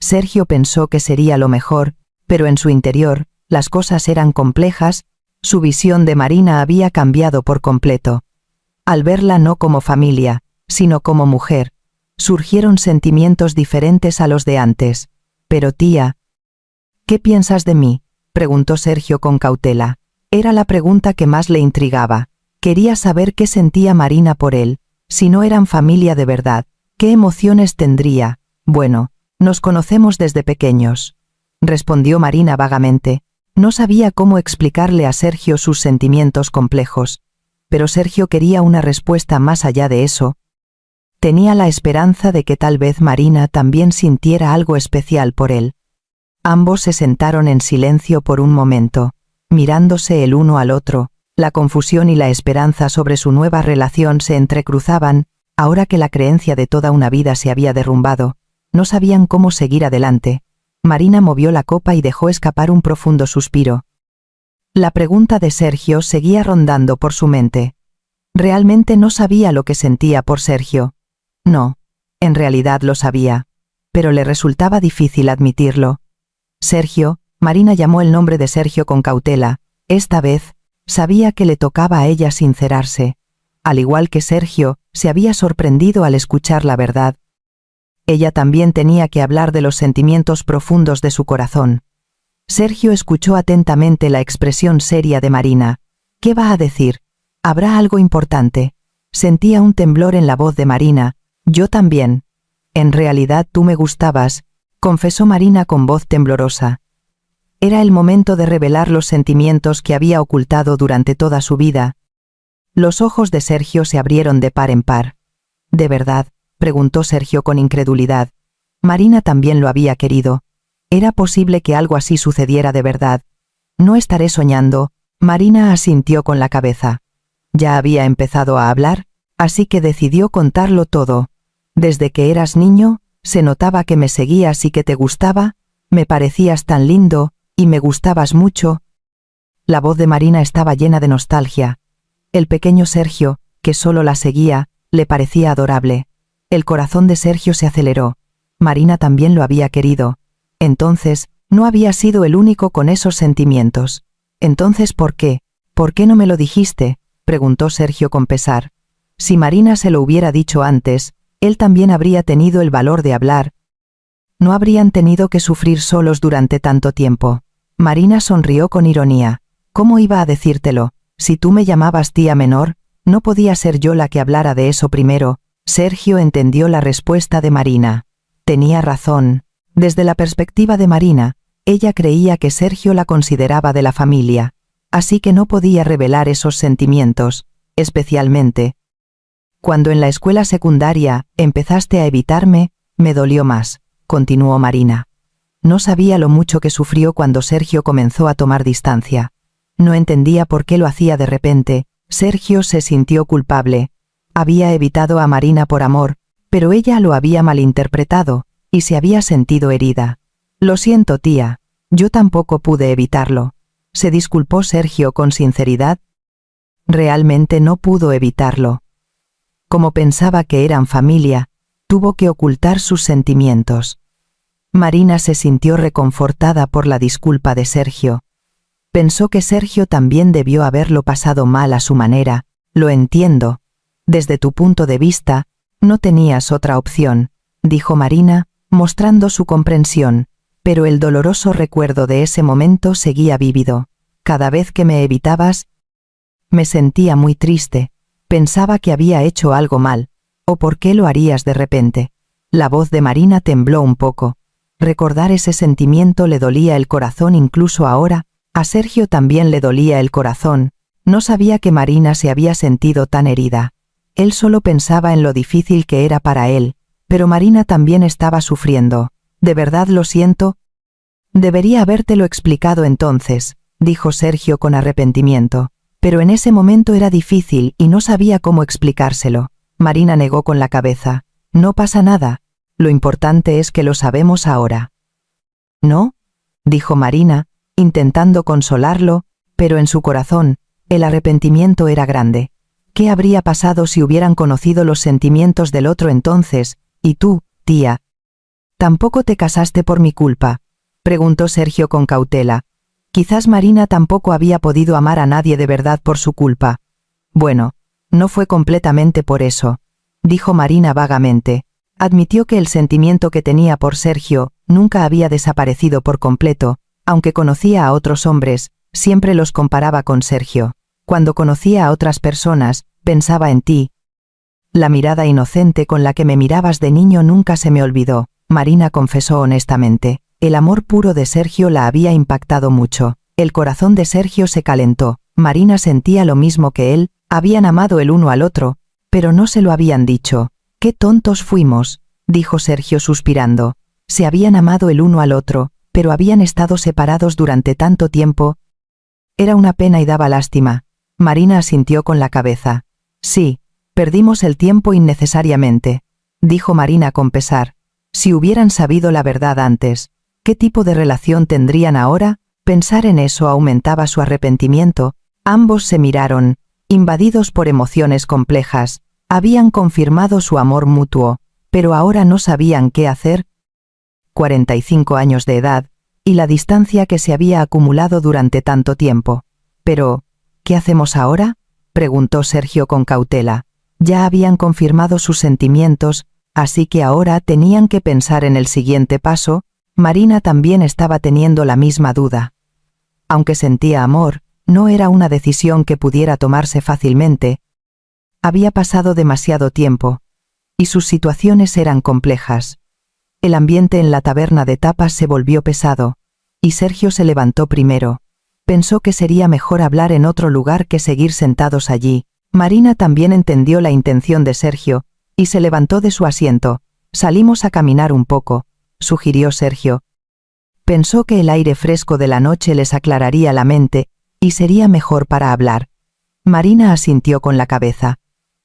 Sergio pensó que sería lo mejor, pero en su interior, las cosas eran complejas, su visión de Marina había cambiado por completo. Al verla no como familia, sino como mujer, surgieron sentimientos diferentes a los de antes. Pero tía, ¿qué piensas de mí?, preguntó Sergio con cautela. Era la pregunta que más le intrigaba. Quería saber qué sentía Marina por él. Si no eran familia de verdad, ¿qué emociones tendría? Bueno, nos conocemos desde pequeños, respondió Marina vagamente. No sabía cómo explicarle a Sergio sus sentimientos complejos, pero Sergio quería una respuesta más allá de eso. Tenía la esperanza de que tal vez Marina también sintiera algo especial por él. Ambos se sentaron en silencio por un momento, mirándose el uno al otro. La confusión y la esperanza sobre su nueva relación se entrecruzaban. Ahora que la creencia de toda una vida se había derrumbado, no sabían cómo seguir adelante. Marina movió la copa y dejó escapar un profundo suspiro. La pregunta de Sergio seguía rondando por su mente. Realmente no sabía lo que sentía por Sergio. No, en realidad lo sabía, pero le resultaba difícil admitirlo. Sergio, Marina llamó el nombre de Sergio con cautela. Esta vez, sabía que le tocaba a ella sincerarse. Al igual que Sergio, se había sorprendido al escuchar la verdad. Ella también tenía que hablar de los sentimientos profundos de su corazón. Sergio escuchó atentamente la expresión seria de Marina. ¿Qué va a decir? ¿Habrá algo importante? Sentía un temblor en la voz de Marina. Yo también. En realidad tú me gustabas, confesó Marina con voz temblorosa. Era el momento de revelar los sentimientos que había ocultado durante toda su vida. Los ojos de Sergio se abrieron de par en par. ¿De verdad?, preguntó Sergio con incredulidad. Marina también lo había querido. ¿Era posible que algo así sucediera de verdad? No estaré soñando. Marina asintió con la cabeza. Ya había empezado a hablar, así que decidió contarlo todo. Desde que eras niño, se notaba que me seguías y que te gustaba, me parecías tan lindo, y me gustabas mucho. La voz de Marina estaba llena de nostalgia. El pequeño Sergio, que solo la seguía, le parecía adorable. El corazón de Sergio se aceleró. Marina también lo había querido. Entonces, no había sido el único con esos sentimientos. Entonces, ¿por qué? ¿Por qué no me lo dijiste?, preguntó Sergio con pesar. Si Marina se lo hubiera dicho antes, él también habría tenido el valor de hablar. No habrían tenido que sufrir solos durante tanto tiempo. Marina sonrió con ironía. ¿Cómo iba a decírtelo? Si tú me llamabas tía menor, no podía ser yo la que hablara de eso primero. Sergio entendió la respuesta de Marina. Tenía razón. Desde la perspectiva de Marina, ella creía que Sergio la consideraba de la familia, así que no podía revelar esos sentimientos, especialmente cuando en la escuela secundaria empezaste a evitarme, me dolió más, continuó Marina. No sabía lo mucho que sufrió cuando Sergio comenzó a tomar distancia. No entendía por qué lo hacía de repente. Sergio se sintió culpable. Había evitado a Marina por amor, pero ella lo había malinterpretado, y se había sentido herida. Lo siento, tía. Yo tampoco pude evitarlo. Se disculpó Sergio con sinceridad. Realmente no pudo evitarlo. Como pensaba que eran familia, tuvo que ocultar sus sentimientos. Marina se sintió reconfortada por la disculpa de Sergio. Pensó que Sergio también debió haberlo pasado mal a su manera. Lo entiendo. Desde tu punto de vista, no tenías otra opción, dijo Marina, mostrando su comprensión, pero el doloroso recuerdo de ese momento seguía vívido. Cada vez que me evitabas, me sentía muy triste. Pensaba que había hecho algo mal. ¿O por qué lo harías de repente? La voz de Marina tembló un poco. Recordar ese sentimiento le dolía el corazón incluso ahora. A Sergio también le dolía el corazón. No sabía que Marina se había sentido tan herida. Él solo pensaba en lo difícil que era para él, pero Marina también estaba sufriendo. De verdad lo siento. Debería habértelo explicado entonces, dijo Sergio con arrepentimiento, pero en ese momento era difícil y no sabía cómo explicárselo. Marina negó con la cabeza. No pasa nada. Lo importante es que lo sabemos ahora. ¿No? Dijo Marina, intentando consolarlo, pero en su corazón, el arrepentimiento era grande. ¿Qué habría pasado si hubieran conocido los sentimientos del otro entonces? ¿Y tú, tía? ¿Tampoco te casaste por mi culpa?, preguntó Sergio con cautela. Quizás Marina tampoco había podido amar a nadie de verdad por su culpa. Bueno, no fue completamente por eso, dijo Marina vagamente. Admitió que el sentimiento que tenía por Sergio nunca había desaparecido por completo. Aunque conocía a otros hombres, siempre los comparaba con Sergio. Cuando conocía a otras personas, pensaba en ti. La mirada inocente con la que me mirabas de niño nunca se me olvidó, Marina confesó honestamente. El amor puro de Sergio la había impactado mucho. El corazón de Sergio se calentó. Marina sentía lo mismo que él, habían amado el uno al otro, pero no se lo habían dicho. «Qué tontos fuimos», dijo Sergio suspirando. Se habían amado el uno al otro, pero habían estado separados durante tanto tiempo. Era una pena y daba lástima. Marina asintió con la cabeza. Sí, perdimos el tiempo innecesariamente, dijo Marina con pesar. Si hubieran sabido la verdad antes, ¿qué tipo de relación tendrían ahora? Pensar en eso aumentaba su arrepentimiento. Ambos se miraron, invadidos por emociones complejas. Habían confirmado su amor mutuo, pero ahora no sabían qué hacer. 45 años de edad, y la distancia que se había acumulado durante tanto tiempo. Pero, ¿qué hacemos ahora?, preguntó Sergio con cautela. Ya habían confirmado sus sentimientos, así que ahora tenían que pensar en el siguiente paso. Marina también estaba teniendo la misma duda. Aunque sentía amor, no era una decisión que pudiera tomarse fácilmente. Había pasado demasiado tiempo, y sus situaciones eran complejas. El ambiente en la taberna de tapas se volvió pesado, y Sergio se levantó primero. Pensó que sería mejor hablar en otro lugar que seguir sentados allí. Marina también entendió la intención de Sergio, y se levantó de su asiento. Salimos a caminar un poco, sugirió Sergio. Pensó que el aire fresco de la noche les aclararía la mente, y sería mejor para hablar. Marina asintió con la cabeza.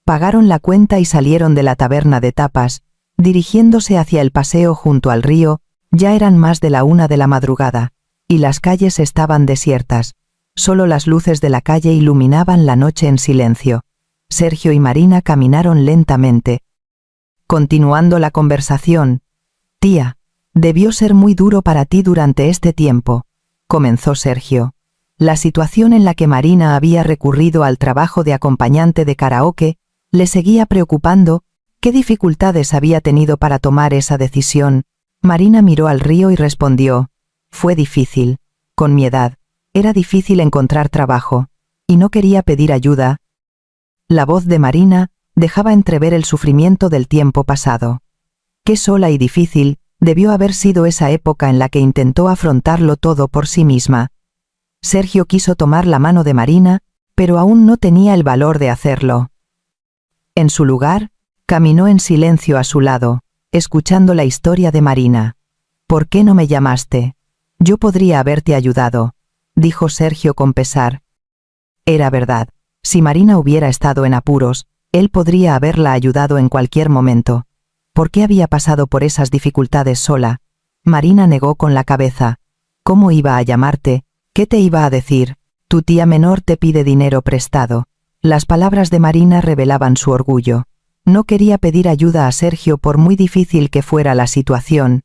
Pagaron la cuenta y salieron de la taberna de tapas. Dirigiéndose hacia el paseo junto al río, ya eran más de la 1 de la madrugada, y las calles estaban desiertas. Solo las luces de la calle iluminaban la noche en silencio. Sergio y Marina caminaron lentamente. Continuando la conversación. «Tía, debió ser muy duro para ti durante este tiempo», comenzó Sergio. La situación en la que Marina había recurrido al trabajo de acompañante de karaoke le seguía preocupando. ¿Qué dificultades había tenido para tomar esa decisión? Marina miró al río y respondió. Fue difícil. Con mi edad, era difícil encontrar trabajo, y no quería pedir ayuda. La voz de Marina dejaba entrever el sufrimiento del tiempo pasado. Qué sola y difícil debió haber sido esa época en la que intentó afrontarlo todo por sí misma. Sergio quiso tomar la mano de Marina, pero aún no tenía el valor de hacerlo. En su lugar, caminó en silencio a su lado, escuchando la historia de Marina. «¿Por qué no me llamaste? Yo podría haberte ayudado», dijo Sergio con pesar. Era verdad. Si Marina hubiera estado en apuros, él podría haberla ayudado en cualquier momento. ¿Por qué había pasado por esas dificultades sola? Marina negó con la cabeza. ¿Cómo iba a llamarte? ¿Qué te iba a decir? Tu tía menor te pide dinero prestado. Las palabras de Marina revelaban su orgullo. No quería pedir ayuda a Sergio por muy difícil que fuera la situación.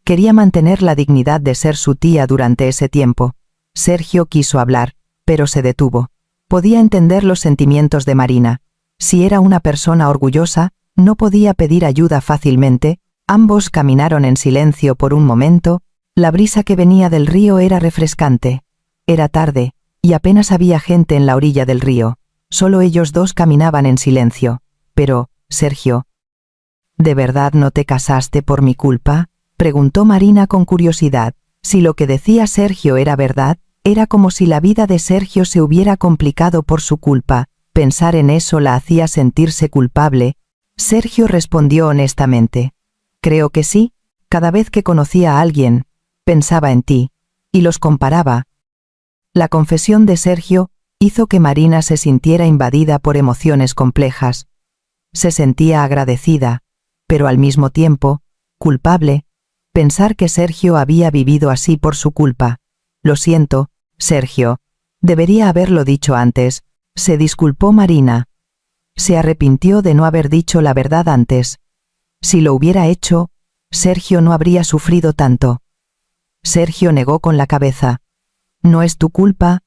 Quería mantener la dignidad de ser su tía durante ese tiempo. Sergio quiso hablar, pero se detuvo. Podía entender los sentimientos de Marina. Si era una persona orgullosa, no podía pedir ayuda fácilmente. Ambos caminaron en silencio por un momento. La brisa que venía del río era refrescante. Era tarde, y apenas había gente en la orilla del río. Solo ellos dos caminaban en silencio. Pero, Sergio, ¿de verdad no te casaste por mi culpa?, preguntó Marina con curiosidad. Si lo que decía Sergio era verdad, era como si la vida de Sergio se hubiera complicado por su culpa. Pensar en eso la hacía sentirse culpable. Sergio respondió honestamente. Creo que sí. Cada vez que conocía a alguien, pensaba en ti, y los comparaba. La confesión de Sergio hizo que Marina se sintiera invadida por emociones complejas. Se sentía agradecida, pero al mismo tiempo, culpable. Pensar que Sergio había vivido así por su culpa. Lo siento, Sergio. Debería haberlo dicho antes. Se disculpó Marina. Se arrepintió de no haber dicho la verdad antes. Si lo hubiera hecho, Sergio no habría sufrido tanto. Sergio negó con la cabeza. No es tu culpa.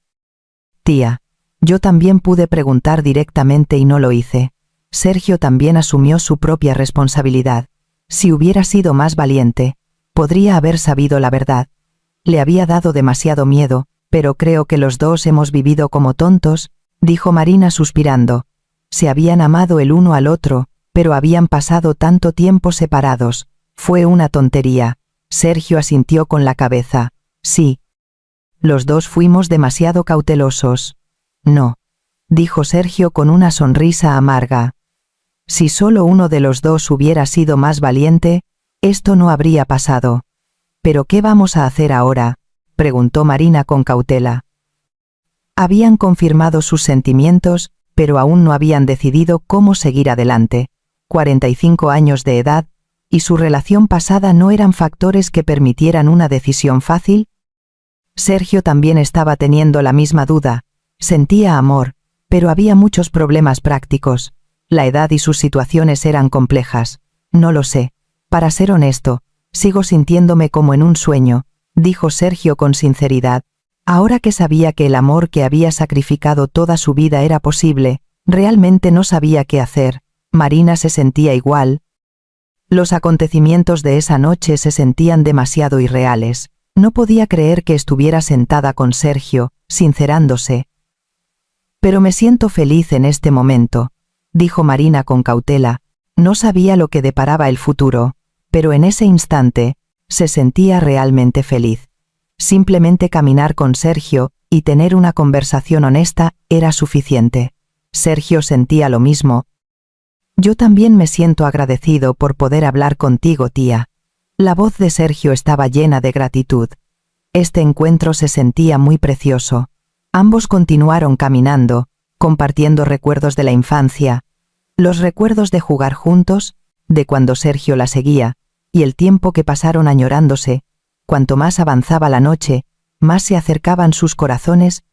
Tía, yo también pude preguntar directamente y no lo hice. Sergio también asumió su propia responsabilidad. Si hubiera sido más valiente, podría haber sabido la verdad. Le había dado demasiado miedo, pero creo que los dos hemos vivido como tontos, dijo Marina suspirando. Se habían amado el uno al otro, pero habían pasado tanto tiempo separados. Fue una tontería. Sergio asintió con la cabeza. Sí. Los dos fuimos demasiado cautelosos. No, dijo Sergio con una sonrisa amarga. Si solo uno de los dos hubiera sido más valiente, esto no habría pasado. ¿Pero qué vamos a hacer ahora?, preguntó Marina con cautela. Habían confirmado sus sentimientos, pero aún no habían decidido cómo seguir adelante. 45 años de edad, y su relación pasada no eran factores que permitieran una decisión fácil. Sergio también estaba teniendo la misma duda. Sentía amor, pero había muchos problemas prácticos. La edad y sus situaciones eran complejas. No lo sé. Para ser honesto, sigo sintiéndome como en un sueño, dijo Sergio con sinceridad. Ahora que sabía que el amor que había sacrificado toda su vida era posible, realmente no sabía qué hacer. Marina se sentía igual. Los acontecimientos de esa noche se sentían demasiado irreales. No podía creer que estuviera sentada con Sergio, sincerándose. Pero me siento feliz en este momento, dijo Marina con cautela. No sabía lo que deparaba el futuro, pero en ese instante, se sentía realmente feliz. Simplemente caminar con Sergio y tener una conversación honesta era suficiente. Sergio sentía lo mismo. Yo también me siento agradecido por poder hablar contigo, tía. La voz de Sergio estaba llena de gratitud. Este encuentro se sentía muy precioso. Ambos continuaron caminando, compartiendo recuerdos de la infancia, los recuerdos de jugar juntos, de cuando Sergio la seguía, y el tiempo que pasaron añorándose. Cuanto más avanzaba la noche, más se acercaban sus corazones.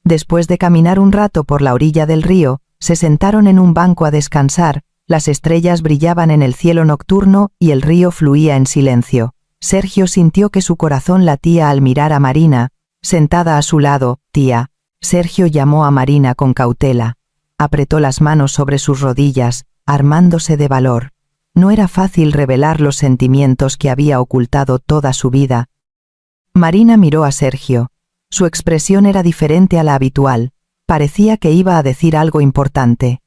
Después de caminar un rato por la orilla del río, se sentaron en un banco a descansar. Las estrellas brillaban en el cielo nocturno y el río fluía en silencio. Sergio sintió que su corazón latía al mirar a Marina, sentada a su lado. Tía. Sergio llamó a Marina con cautela. Apretó las manos sobre sus rodillas, armándose de valor. No era fácil revelar los sentimientos que había ocultado toda su vida. Marina miró a Sergio. Su expresión era diferente a la habitual. Parecía que iba a decir algo importante.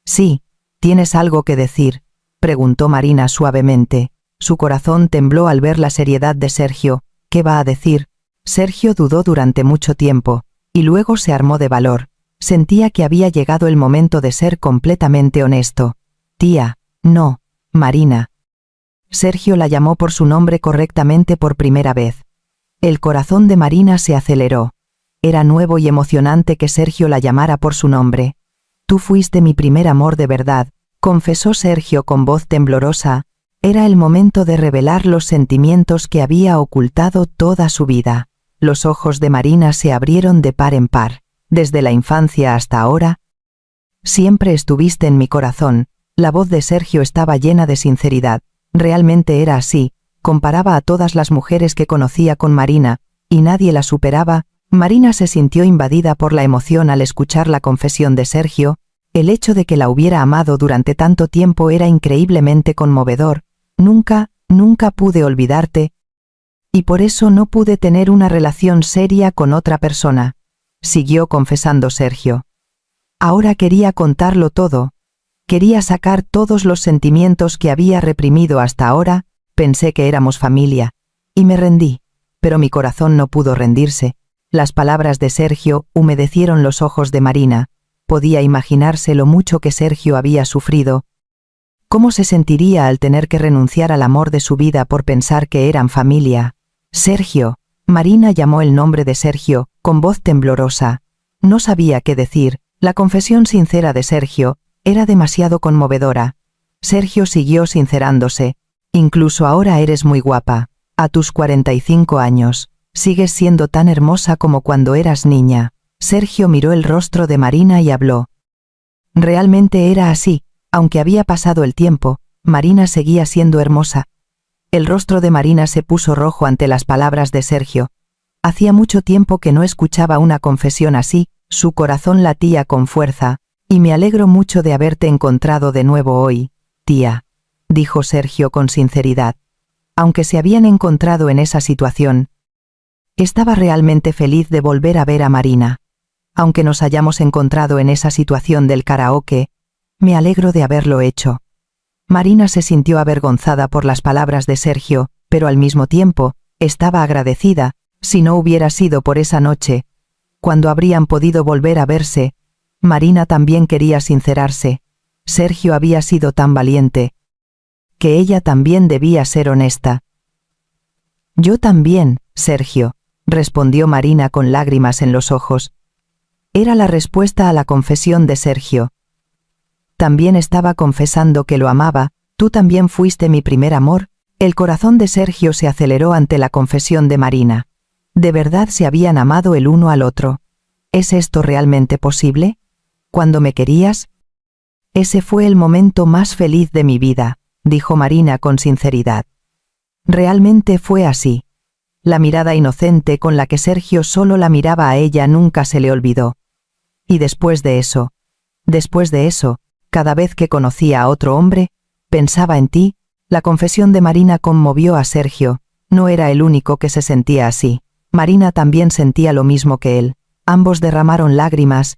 Sí. ¿Tienes algo que decir?, preguntó Marina suavemente. Su corazón tembló al ver la seriedad de Sergio. ¿Qué va a decir? Sergio dudó durante mucho tiempo, y luego se armó de valor. Sentía que había llegado el momento de ser completamente honesto. Tía. No, Marina. Sergio la llamó por su nombre correctamente por primera vez. El corazón de Marina se aceleró. Era nuevo y emocionante que Sergio la llamara por su nombre. Tú fuiste mi primer amor de verdad, confesó Sergio con voz temblorosa. Era el momento de revelar los sentimientos que había ocultado toda su vida. Los ojos de Marina se abrieron de par en par. Desde la infancia hasta ahora, Siempre estuviste en mi corazón. La voz de Sergio estaba llena de sinceridad. Realmente era así. Comparaba a todas las mujeres que conocía con Marina, y nadie la superaba. Marina se sintió invadida por la emoción al escuchar la confesión de Sergio. El hecho de que la hubiera amado durante tanto tiempo era increíblemente conmovedor. Nunca pude olvidarte, y por eso no pude tener una relación seria con otra persona, siguió confesando Sergio. Ahora quería contarlo todo. Quería sacar todos los sentimientos que había reprimido hasta ahora. Pensé que éramos familia, y me rendí, pero mi corazón no pudo rendirse. Las palabras de Sergio humedecieron los ojos de Marina. Podía imaginarse lo mucho que Sergio había sufrido. ¿Cómo se sentiría al tener que renunciar al amor de su vida por pensar que eran familia? Sergio. Marina llamó el nombre de Sergio, con voz temblorosa. No sabía qué decir. La confesión sincera de Sergio era demasiado conmovedora. Sergio siguió sincerándose. Incluso ahora eres muy guapa. A tus 45 años, sigues siendo tan hermosa como cuando eras niña. Sergio miró el rostro de Marina y habló. Realmente era así. Aunque había pasado el tiempo, Marina seguía siendo hermosa. El rostro de Marina se puso rojo ante las palabras de Sergio. Hacía mucho tiempo que no escuchaba una confesión así, su corazón latía con fuerza. Y me alegro mucho de haberte encontrado de nuevo hoy, tía, dijo Sergio con sinceridad. Aunque se habían encontrado en esa situación, estaba realmente feliz de volver a ver a Marina. Aunque nos hayamos encontrado en esa situación del karaoke, me alegro de haberlo hecho. Marina se sintió avergonzada por las palabras de Sergio, pero al mismo tiempo, estaba agradecida. Si no hubiera sido por esa noche, cuando habrían podido volver a verse, Marina también quería sincerarse. Sergio había sido tan valiente, que ella también debía ser honesta. Yo también, Sergio, respondió Marina con lágrimas en los ojos. Era la respuesta a la confesión de Sergio. También estaba confesando que lo amaba. Tú también fuiste mi primer amor. El corazón de Sergio se aceleró ante la confesión de Marina. ¿De verdad se habían amado el uno al otro? ¿Es esto realmente posible? ¿Cuando me querías? Ese fue el momento más feliz de mi vida, dijo Marina con sinceridad. Realmente fue así. La mirada inocente con la que Sergio solo la miraba a ella nunca se le olvidó. Y después de eso, cada vez que conocía a otro hombre, pensaba en ti. La confesión de Marina conmovió a Sergio. No era el único que se sentía así. Marina también sentía lo mismo que él. Ambos derramaron lágrimas.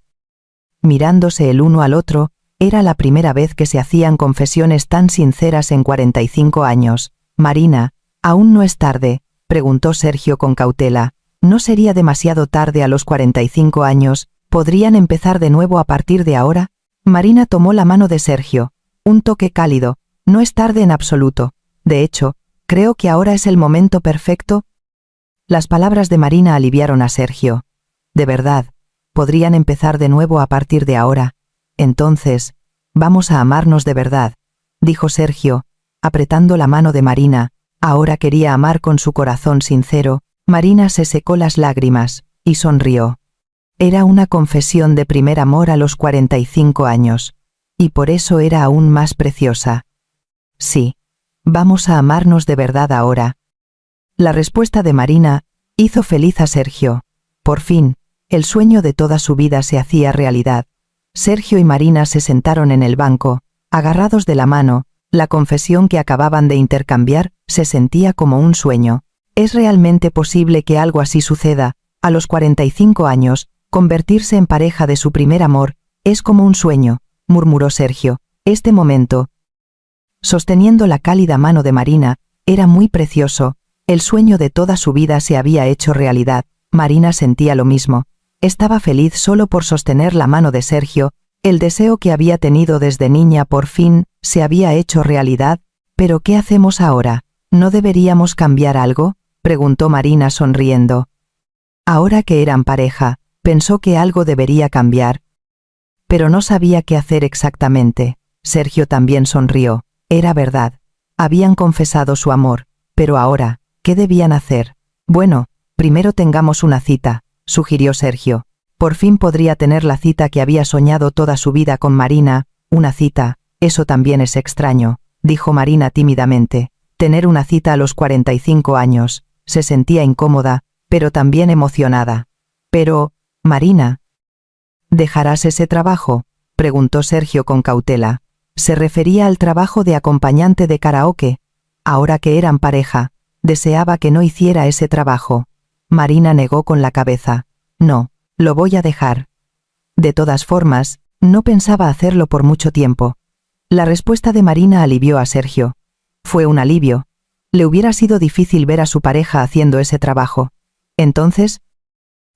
Mirándose el uno al otro, era la primera vez que se hacían confesiones tan sinceras en 45 años. Marina, ¿aún no es tarde?, preguntó Sergio con cautela. ¿No sería demasiado tarde a los 45 años? ¿Podrían empezar de nuevo a partir de ahora? Marina tomó la mano de Sergio. Un toque cálido. No es tarde en absoluto. De hecho, creo que ahora es el momento perfecto. Las palabras de Marina aliviaron a Sergio. De verdad, podrían empezar de nuevo a partir de ahora. Entonces, vamos a amarnos de verdad, dijo Sergio, apretando la mano de Marina. Ahora quería amar con su corazón sincero. Marina se secó las lágrimas, y sonrió. Era una confesión de primer amor a los 45 años, y por eso era aún más preciosa. Sí, vamos a amarnos de verdad ahora. La respuesta de Marina hizo feliz a Sergio. Por fin, el sueño de toda su vida se hacía realidad. Sergio y Marina se sentaron en el banco, agarrados de la mano. La confesión que acababan de intercambiar se sentía como un sueño. ¿Es realmente posible que algo así suceda? A los 45 años, convertirse en pareja de su primer amor, es como un sueño, murmuró Sergio. Este momento, sosteniendo la cálida mano de Marina, era muy precioso. El sueño de toda su vida se había hecho realidad. Marina sentía lo mismo. Estaba feliz solo por sostener la mano de Sergio. El deseo que había tenido desde niña por fin se había hecho realidad. ¿Pero qué hacemos ahora? ¿No deberíamos cambiar algo?, preguntó Marina sonriendo. Ahora que eran pareja, pensó que algo debería cambiar, pero no sabía qué hacer exactamente. Sergio también sonrió. Era verdad. Habían confesado su amor, pero ahora, ¿qué debían hacer? Bueno, primero tengamos una cita, sugirió Sergio. Por fin podría tener la cita que había soñado toda su vida con Marina. Una cita, eso también es extraño, dijo Marina tímidamente. Tener una cita a los 45 años. Se sentía incómoda, pero también emocionada. Pero, Marina, ¿dejarás ese trabajo?, preguntó Sergio con cautela. Se refería al trabajo de acompañante de karaoke. Ahora que eran pareja, deseaba que no hiciera ese trabajo. Marina negó con la cabeza. No, lo voy a dejar. De todas formas, no pensaba hacerlo por mucho tiempo. La respuesta de Marina alivió a Sergio. Fue un alivio. Le hubiera sido difícil ver a su pareja haciendo ese trabajo. Entonces,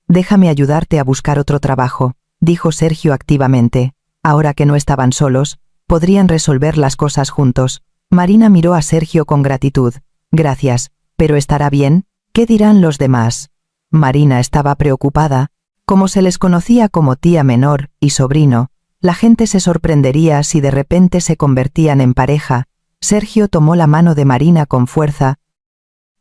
déjame ayudarte a buscar otro trabajo, dijo Sergio activamente. Ahora que no estaban solos, podrían resolver las cosas juntos. Marina miró a Sergio con gratitud. Gracias, pero ¿estará bien? ¿Qué dirán los demás? Marina estaba preocupada. Como se les conocía como tía menor y sobrino, la gente se sorprendería si de repente se convertían en pareja. Sergio tomó la mano de Marina con fuerza.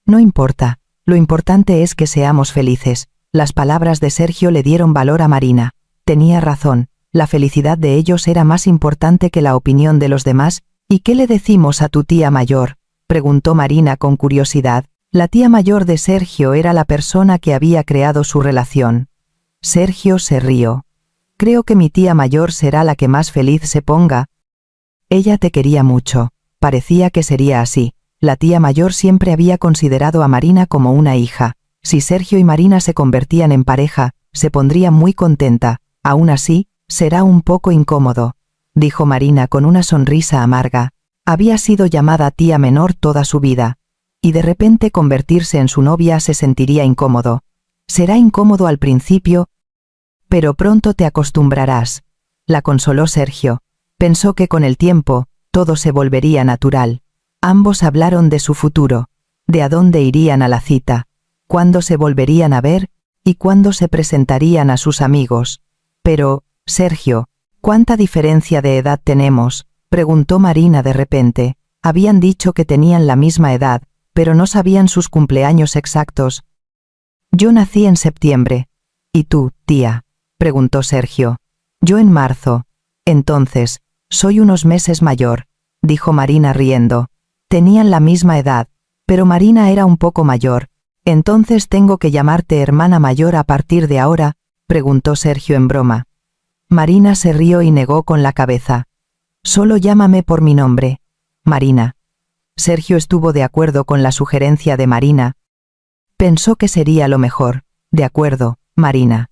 No importa, lo importante es que seamos felices. Las palabras de Sergio le dieron valor a Marina. Tenía razón, la felicidad de ellos era más importante que la opinión de los demás. ¿Y qué le decimos a tu tía mayor?, preguntó Marina con curiosidad. La tía mayor de Sergio era la persona que había creado su relación. Sergio se rió. Creo que mi tía mayor será la que más feliz se ponga. Ella te quería mucho. Parecía que sería así. La tía mayor siempre había considerado a Marina como una hija. Si Sergio y Marina se convertían en pareja, se pondría muy contenta. Aún así, será un poco incómodo, dijo Marina con una sonrisa amarga. Había sido llamada tía menor toda su vida, y de repente convertirse en su novia se sentiría incómodo. Será incómodo al principio, pero pronto te acostumbrarás, la consoló Sergio. Pensó que con el tiempo, todo se volvería natural. Ambos hablaron de su futuro, de a dónde irían a la cita, cuándo se volverían a ver, y cuándo se presentarían a sus amigos. Pero, Sergio, ¿cuánta diferencia de edad tenemos?, preguntó Marina de repente. Habían dicho que tenían la misma edad, pero no sabían sus cumpleaños exactos. Yo nací en septiembre. ¿Y tú, tía?, preguntó Sergio. Yo en marzo. Entonces, soy unos meses mayor, dijo Marina riendo. Tenían la misma edad, pero Marina era un poco mayor. Entonces tengo que llamarte hermana mayor a partir de ahora, preguntó Sergio en broma. Marina se rió y negó con la cabeza. Solo llámame por mi nombre, Marina. Sergio estuvo de acuerdo con la sugerencia de Marina. Pensó que sería lo mejor. De acuerdo, Marina.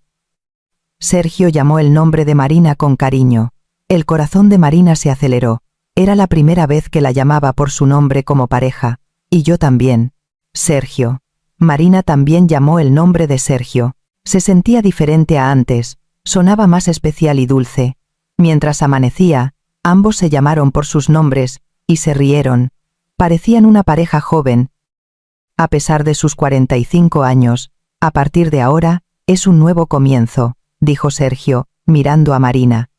Sergio llamó el nombre de Marina con cariño. El corazón de Marina se aceleró. Era la primera vez que la llamaba por su nombre como pareja. Y yo también. Sergio. Marina también llamó el nombre de Sergio. Se sentía diferente a antes. Sonaba más especial y dulce. Mientras amanecía, ambos se llamaron por sus nombres, y se rieron. Parecían una pareja joven. A pesar de sus 45 años, a partir de ahora, es un nuevo comienzo, dijo Sergio, mirando a Marina.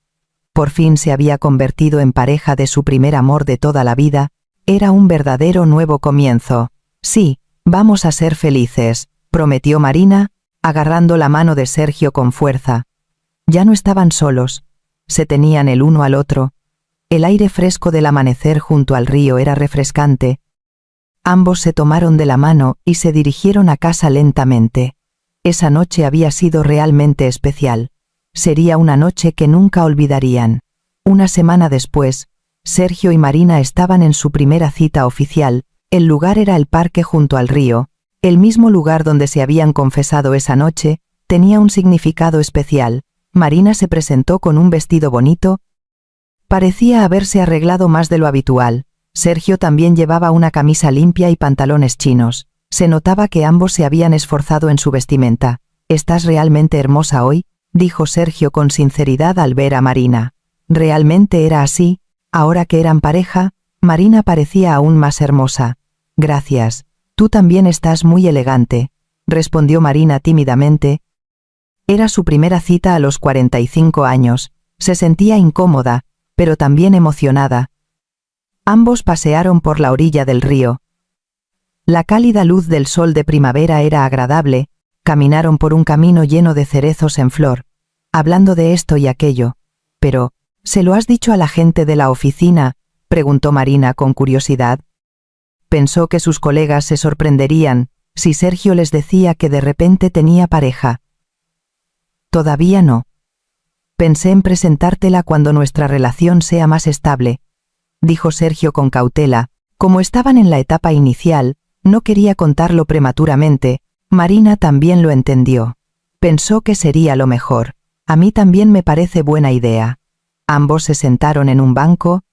Por fin se había convertido en pareja de su primer amor de toda la vida. Era un verdadero nuevo comienzo. Sí, vamos a ser felices, prometió Marina, agarrando la mano de Sergio con fuerza. Ya no estaban solos. Se tenían el uno al otro. El aire fresco del amanecer junto al río era refrescante. Ambos se tomaron de la mano y se dirigieron a casa lentamente. Esa noche había sido realmente especial. Sería una noche que nunca olvidarían. Una semana después, Sergio y Marina estaban en su primera cita oficial. El lugar era el parque junto al río. El mismo lugar donde se habían confesado esa noche. Tenía un significado especial. Marina se presentó con un vestido bonito. Parecía haberse arreglado más de lo habitual. Sergio también llevaba una camisa limpia y pantalones chinos. Se notaba que ambos se habían esforzado en su vestimenta. «¿Estás realmente hermosa hoy?», dijo Sergio con sinceridad al ver a Marina. Realmente era así. Ahora que eran pareja, Marina parecía aún más hermosa. «Gracias. Tú también estás muy elegante», respondió Marina tímidamente. Era su primera cita a los 45 años. Se sentía incómoda, pero también emocionada. Ambos pasearon por la orilla del río. La cálida luz del sol de primavera era agradable. Caminaron por un camino lleno de cerezos en flor. hablando de esto y aquello. Pero, ¿se lo has dicho a la gente de la oficina?, preguntó Marina con curiosidad. Pensó que sus colegas se sorprenderían si Sergio les decía que de repente tenía pareja. Todavía no. Pensé en presentártela cuando nuestra relación sea más estable, dijo Sergio con cautela. Como estaban en la etapa inicial, no quería contarlo prematuramente. Marina también lo entendió. Pensó que sería lo mejor. A mí también me parece buena idea. Ambos se sentaron en un banco,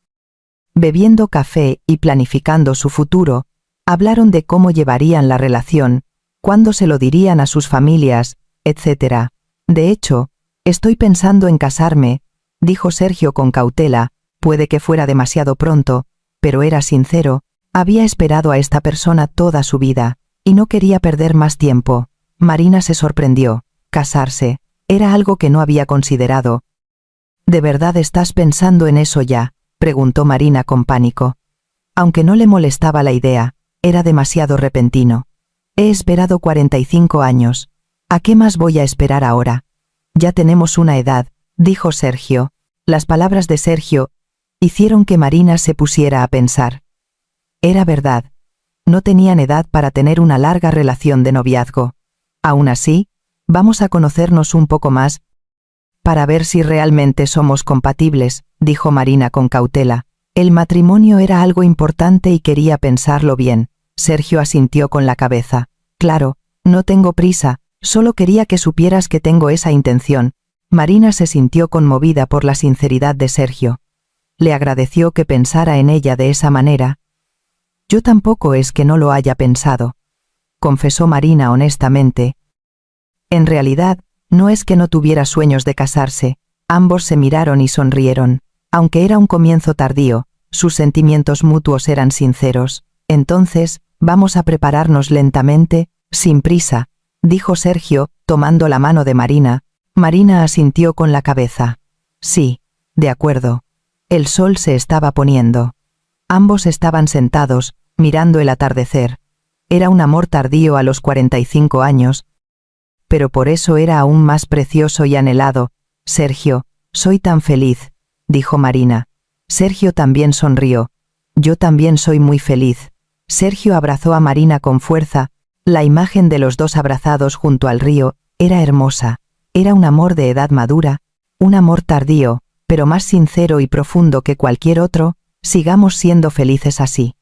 bebiendo café y planificando su futuro. Hablaron de cómo llevarían la relación, cuándo se lo dirían a sus familias, etc. De hecho, estoy pensando en casarme, dijo Sergio con cautela. Puede que fuera demasiado pronto, pero era sincero. Había esperado a esta persona toda su vida, y no quería perder más tiempo. Marina se sorprendió. Casarse era algo que no había considerado. ¿De verdad estás pensando en eso ya?, preguntó Marina con pánico. Aunque no le molestaba la idea, era demasiado repentino. He esperado 45 años. ¿A qué más voy a esperar ahora? Ya tenemos una edad, dijo Sergio. Las palabras de Sergio hicieron que Marina se pusiera a pensar. Era verdad. No tenían edad para tener una larga relación de noviazgo. Aún así, vamos a conocernos un poco más para ver si realmente somos compatibles, dijo Marina con cautela. El matrimonio era algo importante y quería pensarlo bien. Sergio asintió con la cabeza. Claro, no tengo prisa, solo quería que supieras que tengo esa intención. Marina se sintió conmovida por la sinceridad de Sergio. Le agradeció que pensara en ella de esa manera. Yo tampoco es que no lo haya pensado, confesó Marina honestamente. En realidad, no es que no tuviera sueños de casarse. Ambos se miraron y sonrieron. Aunque era un comienzo tardío, sus sentimientos mutuos eran sinceros. Entonces, vamos a prepararnos lentamente, sin prisa, dijo Sergio, tomando la mano de Marina. Marina asintió con la cabeza. Sí, de acuerdo. El sol se estaba poniendo. Ambos estaban sentados, mirando el atardecer. Era un amor tardío a los 45 años, pero por eso era aún más precioso y anhelado. Sergio, soy tan feliz, dijo Marina. Sergio también sonrió. Yo también soy muy feliz. Sergio abrazó a Marina con fuerza. La imagen de los dos abrazados junto al río era hermosa. Era un amor de edad madura, un amor tardío, pero más sincero y profundo que cualquier otro. Sigamos siendo felices así,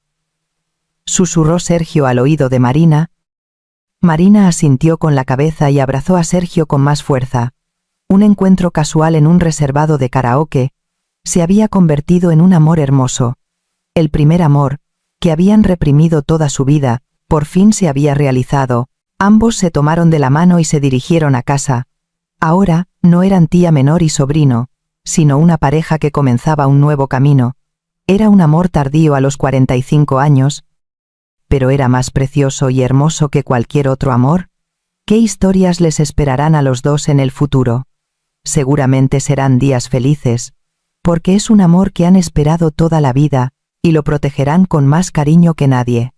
susurró Sergio al oído de Marina. Marina asintió con la cabeza y abrazó a Sergio con más fuerza. Un encuentro casual en un reservado de karaoke se había convertido en un amor hermoso. El primer amor, que habían reprimido toda su vida, por fin se había realizado. Ambos se tomaron de la mano y se dirigieron a casa. Ahora, no eran tía menor y sobrino, sino una pareja que comenzaba un nuevo camino. Era un amor tardío a los 45 años, pero era más precioso y hermoso que cualquier otro amor. ¿Qué historias les esperarán a los dos en el futuro? Seguramente serán días felices, porque es un amor que han esperado toda la vida, y lo protegerán con más cariño que nadie.